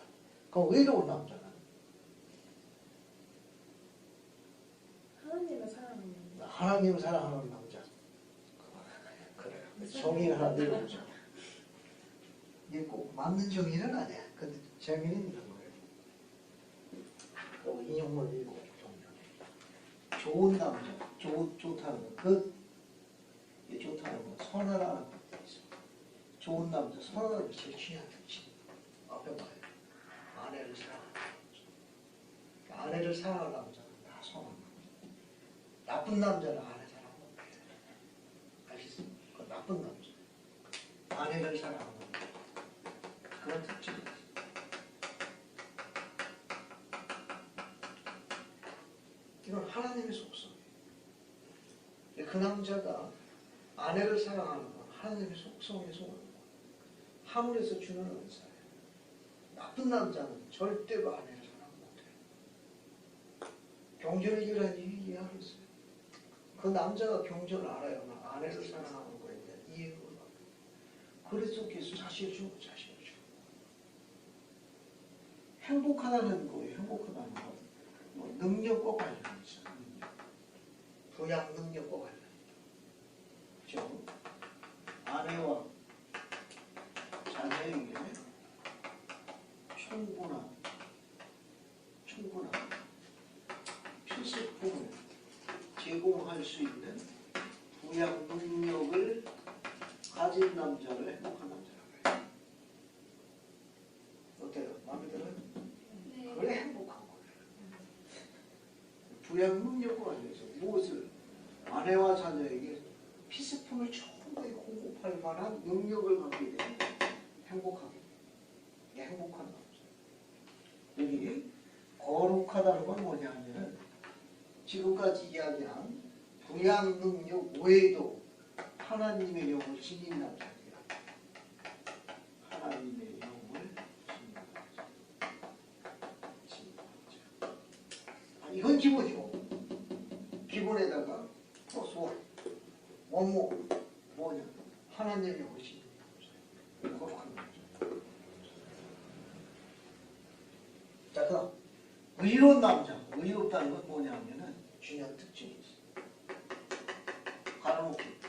[SPEAKER 1] 그럼 의로운 남자는?
[SPEAKER 3] 하나님을 사랑하는 남자.
[SPEAKER 1] 하나님을 사랑하는 남자. 그래요. 정의를 하나 내려보자. 이게 꼭 맞는 정의는 아니야. 근데 정의는 이런 거예요. 또 인용문 읽고 정의. 좋은 남자. 좋다는 것. 이 좋다는 건 선하라는 뜻이 있어. 좋은 남자, 선하를 제일 중요한 뜻이. 앞에 봐요. 아내를 사랑하는 남자. 아내를 사랑하는 남자는 다 선한 남자. 나쁜 남자는 아내 사랑하는 남자. 아시죠? 그 나쁜 남자. 아내를 사랑하는 남자. 그런 특징이 있어요. 이건 하나님의 속성이에요. 그 남자가 아내를 사랑하는 건 하나님의 속성에 속하는 거. 하늘에서 주는 은사예요. 나쁜 남자는 절대로 아내를 사랑 못해요. 경전을 읽으라니 이해하겠어요. 그 남자가 경전을 알아야만 아내를 사랑하는 거에 대한 이해를 하고, 그래서 계속 자식을 주고 자식을 주고. 행복하다는 거예요. 행복하다는 건 뭐 능력과 관련이 있어요. 능력. 부양 능력과 관련이 있죠. 그렇죠? 아내와 자녀에게 충분한 필수품을 제공할 수 있는 부양 능력을 가진 남자를 행복한 남자라고 해요. 어때요? 마음에 들어요?
[SPEAKER 2] 네.
[SPEAKER 1] 그래 행복한 거예요. 부양 능력과 관련해서 무엇을 아내와 자녀에게 필수품을 충분히 공급할 만한 능력을 갖게 되면 행복하게. 이게 행복한 남자. 여기 거룩하다는 건 뭐냐 하면은 지금까지 이야기한 부양 능력 외에도 하나님의 영을 지닌 남자예요. 하나님의 영을 지닌 남자. 이건 기본이고, 기본에다가 플러스 원모 뭐냐, 하나님의 영을 지닌 남자. 거룩한 남자. 자, 그다음 의로운 남자. 의롭다는 건 뭐냐 하면은 중요한 특징이 있어요. 가로놓기.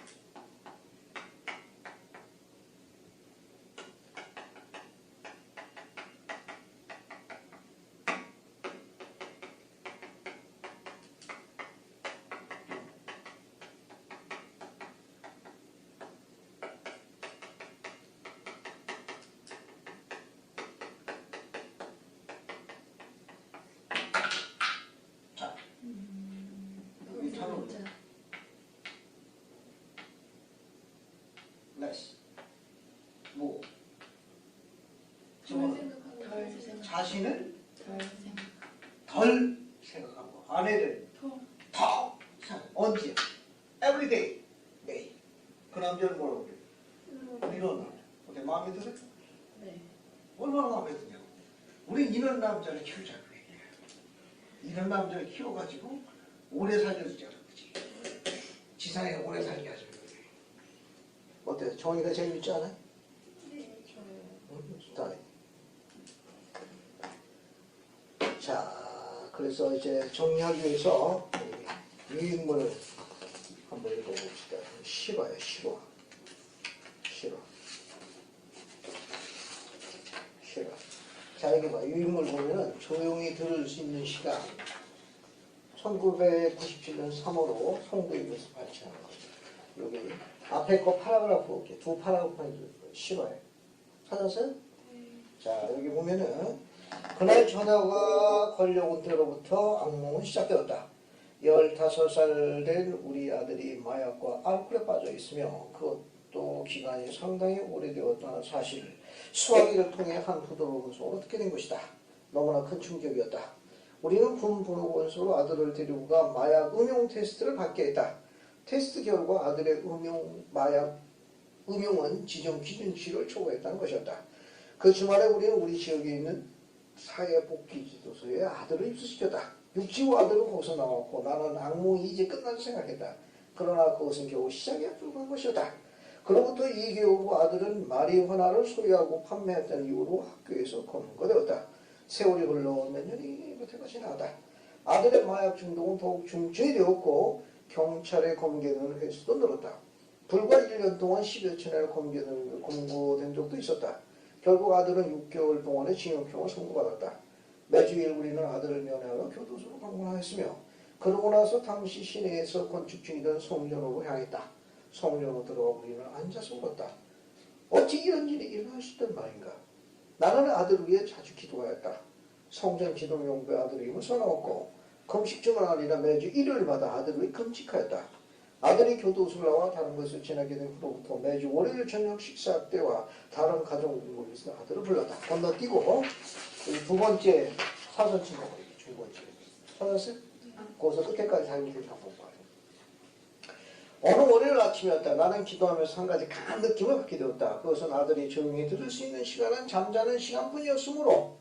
[SPEAKER 1] 자, 여기 단어 less 뭐
[SPEAKER 2] 덜 생각하고
[SPEAKER 4] 덜 생각.
[SPEAKER 1] 자신을
[SPEAKER 4] 덜 생각.
[SPEAKER 1] 덜 생각하고 아내를 더 생각. 언제? every day. 매일. 그 남자는 뭐라고 그래요? 이런 남자. 어때? 마음에 들어요?
[SPEAKER 4] 네.
[SPEAKER 1] 얼마나 마음에 드냐고. 우리 이런 남자를 키우자고 얘기해요. 이런 남자를 키워가지고 오래 살려주자는 거지. 지상에 오래 살게 하자는 거지. 어때? 정의가 재밌지 않아요?
[SPEAKER 2] 네.
[SPEAKER 1] 좋다. 자, 그래서 이제 정리하기 위해서 유인물을 한번 읽어봅시다. 실화예요, 실화. 자, 여기 봐. 유인물 보면은 조용히 들을 수 있는 시간. 1997년 3월호 송도입에서 발췌한 거. 여기 앞에 거 파라그래프 볼게요. 두 파라그래프는 실화예요. 찾았어요? 자, 여기 보면은 그날 전화가 걸려온 때로부터 악몽은 시작되었다. 15살 된 우리 아들이 마약과 알코올에 빠져 있으며 그것도 기간이 상당히 오래되었다는 사실을 수화기를 통해 한 부도로원소로 듣게 된 것이다. 너무나 큰 충격이었다. 우리는 군 부도원소로 아들을 데리고 가 마약 음용 테스트를 받게 했다. 테스트 결과 아들의 마약 음용은 지정 기준치를 초과했다는 것이었다. 그 주말에 우리는 우리 지역에 있는 사회복지지도소에 아들을 입소시켰다. 6.25 아들은 거기서 나왔고 나는 악몽이 이제 끝난 생각했다. 그러나 그것은 겨우 시작에 불과한 것이었다. 그로부터 2개월 후 아들은 마리화나를 소유하고 판매했다는 이유로 학교에서 검거되었다. 세월이 흘러 몇 년이 못해가 지나갔다. 아들의 마약 중독은 더욱 중증이 되었고 경찰의 검거되는 횟수도 늘었다. 불과 1년 동안 10여 차례 검거된 적도 있었다. 결국 아들은 6개월 동안의 징역형을 선고받았다. 매주일 우리는 아들을 면회하러 교도소로 방문하였으며 그러고 나서 당시 시내에서 건축 중이던 성전으로 향했다. 성전으로 들어가 우리는 앉아서 울었다. 어찌 이런 일이 일어날 수 있단 말인가. 나는 아들을 위해 자주 기도하였다. 성전 기도용부에 아들의 이름을 써놓았고 금식주만 아니라 매주 일요일마다 아들을 위해 금식하였다. 아들이 교도소를 나와 다른 곳에서 지나게 된 후로부터 매주 월요일 저녁 식사 때와 다른 가족 모임에서 아들을 불렀다. 건너뛰고 두 번째 사선친 거예요. 두 번째. 찾았어요? 거기서 끝에까지 살기 위해서 한번 봐요. 어느 월요일 아침이었다. 나는 기도하면서 한 가지 강한 느낌을 받게 되었다. 그것은 아들이 조용히 들을 수 있는 시간은 잠자는 시간뿐이었으므로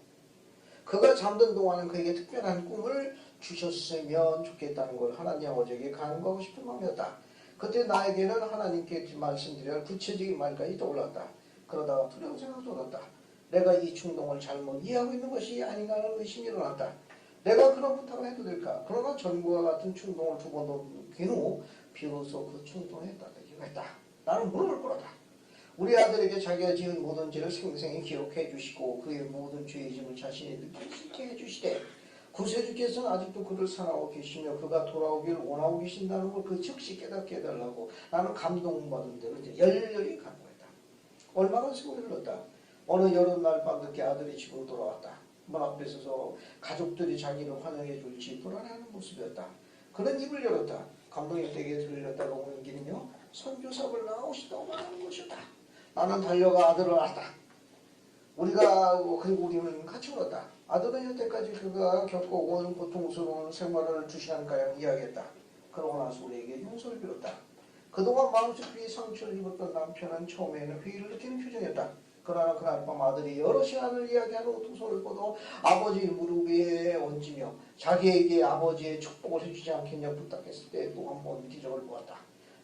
[SPEAKER 1] 그가 잠든 동안은 그에게 특별한 꿈을 주셨으면 좋겠다는 걸 하나님 아버지에게 간구하고 싶은 마음이었다. 그때 나에게는 하나님께 말씀드려야 할 구체적인 말까지 떠올랐다. 그러다가 두려운 생각이 들었다. 내가 이 충동을 잘못 이해하고 있는 것이 아닌가 하는 의심이 일어났다. 내가 그런 부탁을 해도 될까? 그러나 전과 같은 충동을 두 번 넘긴 후 비로소 그 충동을 했다. 나는 무릎을 꿇었다. 우리 아들에게 자기가 지은 모든 죄를 생생히 기억해 주시고 그의 모든 죄의 짐을 자신이 느낄 수 있게 해주시되 구세주께서는 아직도 그를 사랑하고 계시며 그가 돌아오길 원하고 계신다는 걸 그 즉시 깨닫게 해달라고 나는 감동받은 대로 이제 열렬히 간구했다. 얼마나 세월이 흘렀다. 어느 여름날 밤늦게 아들이 집으로 돌아왔다. 문 앞에 서서 가족들이 자기를 환영해 줄지 불안해하는 모습이었다. 그는 입을 열었다. 감독님 댁에 들렸다가 오는 길이며 선교사를 나오시다고 말하는 것이었다. 나는 달려가 아들을 안았다. 그리고 우리는 같이 울었다. 아들은 여태까지 그가 겪어온 고통스러운 생활을 2시간가량 이야기했다. 그러고 나서 우리에게 용서를 빌었다. 그동안 마음속에 상처를 입었던 남편은 처음에는 회의를 느끼는 표정이었다. 그러나 그날 밤 아들이 여러 시간을 이야기하는 두 손을 뻗어 아버지 무릎에 얹으며 자기에게 아버지의 축복을 해주지 않겠냐 부탁했을 때 또 한 번 기적을 보았다.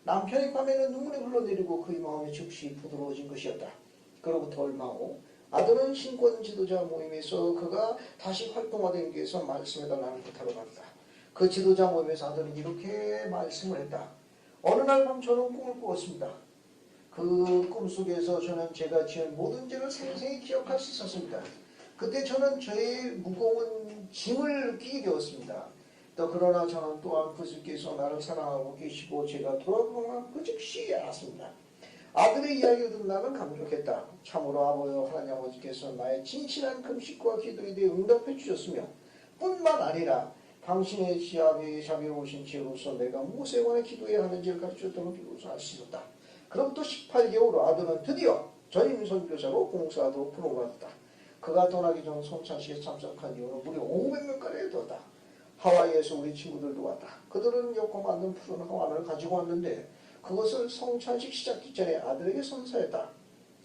[SPEAKER 1] 남편의 밤에는 눈물이 흘러내리고 그의 마음이 즉시 부드러워진 것이었다. 그로부터 얼마 후 아들은 신권 지도자 모임에서 그가 다시 활동하던 위해서 말씀해달라는 부탁을 받았다. 그 지도자 모임에서 아들은 이렇게 말씀을 했다. 어느 날 밤 저는 꿈을 꾸었습니다. 그 꿈속에서 저는 제가 지은 모든 죄를 생생히 기억할 수 있었습니다. 그때 저는 저의 무거운 짐을 느끼게 되었습니다. 또 그러나 저는 또한 그분께서 나를 사랑하고 계시고 제가 돌아보면 그 즉시 알았습니다. 아들의 이야기를 듣는 나는 감격했다. 참으로 하나님 아버지께서 나의 진실한 금식과 기도에 대해 응답해 주셨으며 뿐만 아니라 당신의 자비로우신 지혜로서 내가 무엇에 관해 기도해야 하는지를 가르쳤다는 걸 비로소 알 수 있었다. 그로부터 18개월 후 아들은 드디어 전임 선교사로 봉사하도록 부름받았다. 그가 떠나기 전 성찬식에 참석한 이후로 무려 500명가량이 되었다. 하와이에서 우리 친구들도 왔다. 그들은 엮어 만든 푸른 하와를 가지고 왔는데 그것을 성찬식 시작기 전에 아들에게 선사했다.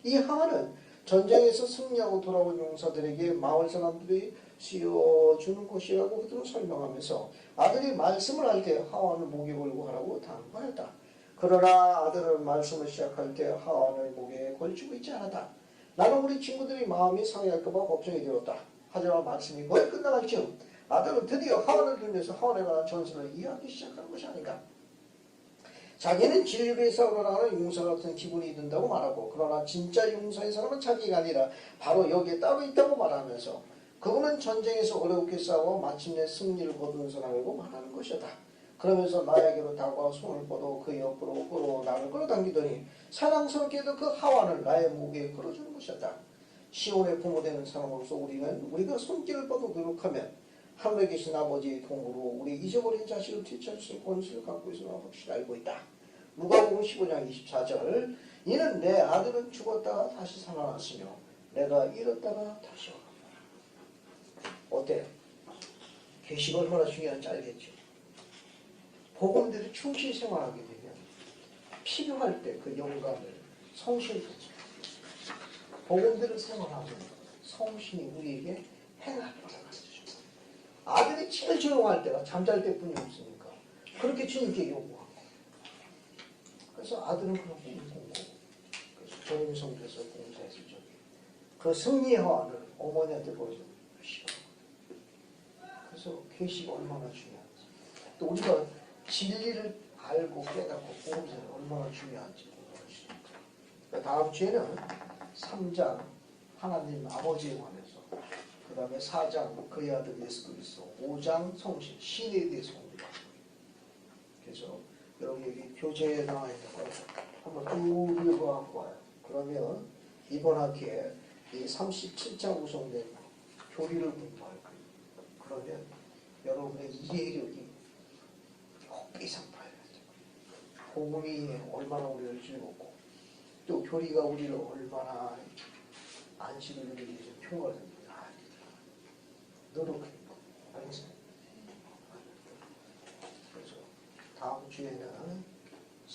[SPEAKER 1] 이 하와는 전쟁에서 승리하고 돌아온 용사들에게 마을 사람들이 씌워주는 것이라고 그들은 설명하면서 아들이 말씀을 할 때 하와를 목에 걸고 하라고 당부하였다. 그러나 아들은 말씀을 시작할 때 하와를 목에 걸치고 있지 않았다. 나는 우리 친구들이 마음이 상해할까봐 걱정이 되었다. 하지만 말씀이 거의 끝나갈 즈음 아들은 드디어 하와를 들면서 하와에 관한 전설을 이해하기 시작하는 것이 아닌가. 자기는 진리를 싸우러 나가는 용사 같은 기분이 든다고 말하고 그러나 진짜 용사인 사람은 자기가 아니라 바로 여기에 따로 있다고 말하면서 그분은 전쟁에서 어렵게 싸워 마침내 승리를 거둔 사람이라고 말하는 것이다. 그러면서 나에게로 다가와 손을 뻗어 그 옆으로 나를 끌어당기더니 사랑스럽게도 그 하와를 나의 목에 걸어주는 것이었다. 시온의 부모되는 사람으로서 우리가 손길을 뻗어 노력하면 하늘에 계신 아버지의 도움으로 우리 잊어버린 자식을 되찾을 수 있는 권세를 갖고 있으나 확실히 알고 있다. 누가복음 15장 24절 이는 내 아들은 죽었다가 다시 살아났으며 내가 잃었다가 다시 얻었다. 어때요? 계시가 얼마나 중요한지 알겠죠? 복음대로 충실히 생활하게 되면 필요할 때 그 영감을 성신이 주죠. 복음대로 생활하면 성신이 우리에게 행할 것을 가르쳐줍니다. 아들이 제일 조용할 때가 잠잘 때뿐이 없으니까 그렇게 주님께 요구하고 그래서 아들은 그런 꿈을 꾸고 그래서 전임 성교사 공사에서 그 승리의 화환을 어머니한테 보여주는 것이고 그래서 계시가 얼마나 중요한지 또 우리가 진리를 알고 깨닫고 보험사는 얼마나 중요한지 그러니까 다음 주에는 3장 하나님 아버지에 관해서 그 다음에 4장 그의 아들 예수 그리스도 5장 성신 신에 대해서 공부합니다. 그래서 여러분 여기 교재에 나와 있는 거 한번 쭉 읽어갖고 와요. 그러면 이번 학기에 이 37장 구성된 교리를 공부할 거예요. 그러면 여러분의 이해력이 꼭 이상 봐야죠. 복음이 얼마나 우리를 즐겁고 또 교리가 우리를 얼마나 안식을 누리기 위해서 평화를 줍니다. 노력해요. 알겠어요? 그래서 다음 주에는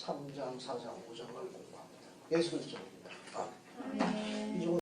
[SPEAKER 1] 3장, 4장, 5장을 공부합니다. 예수 그리스도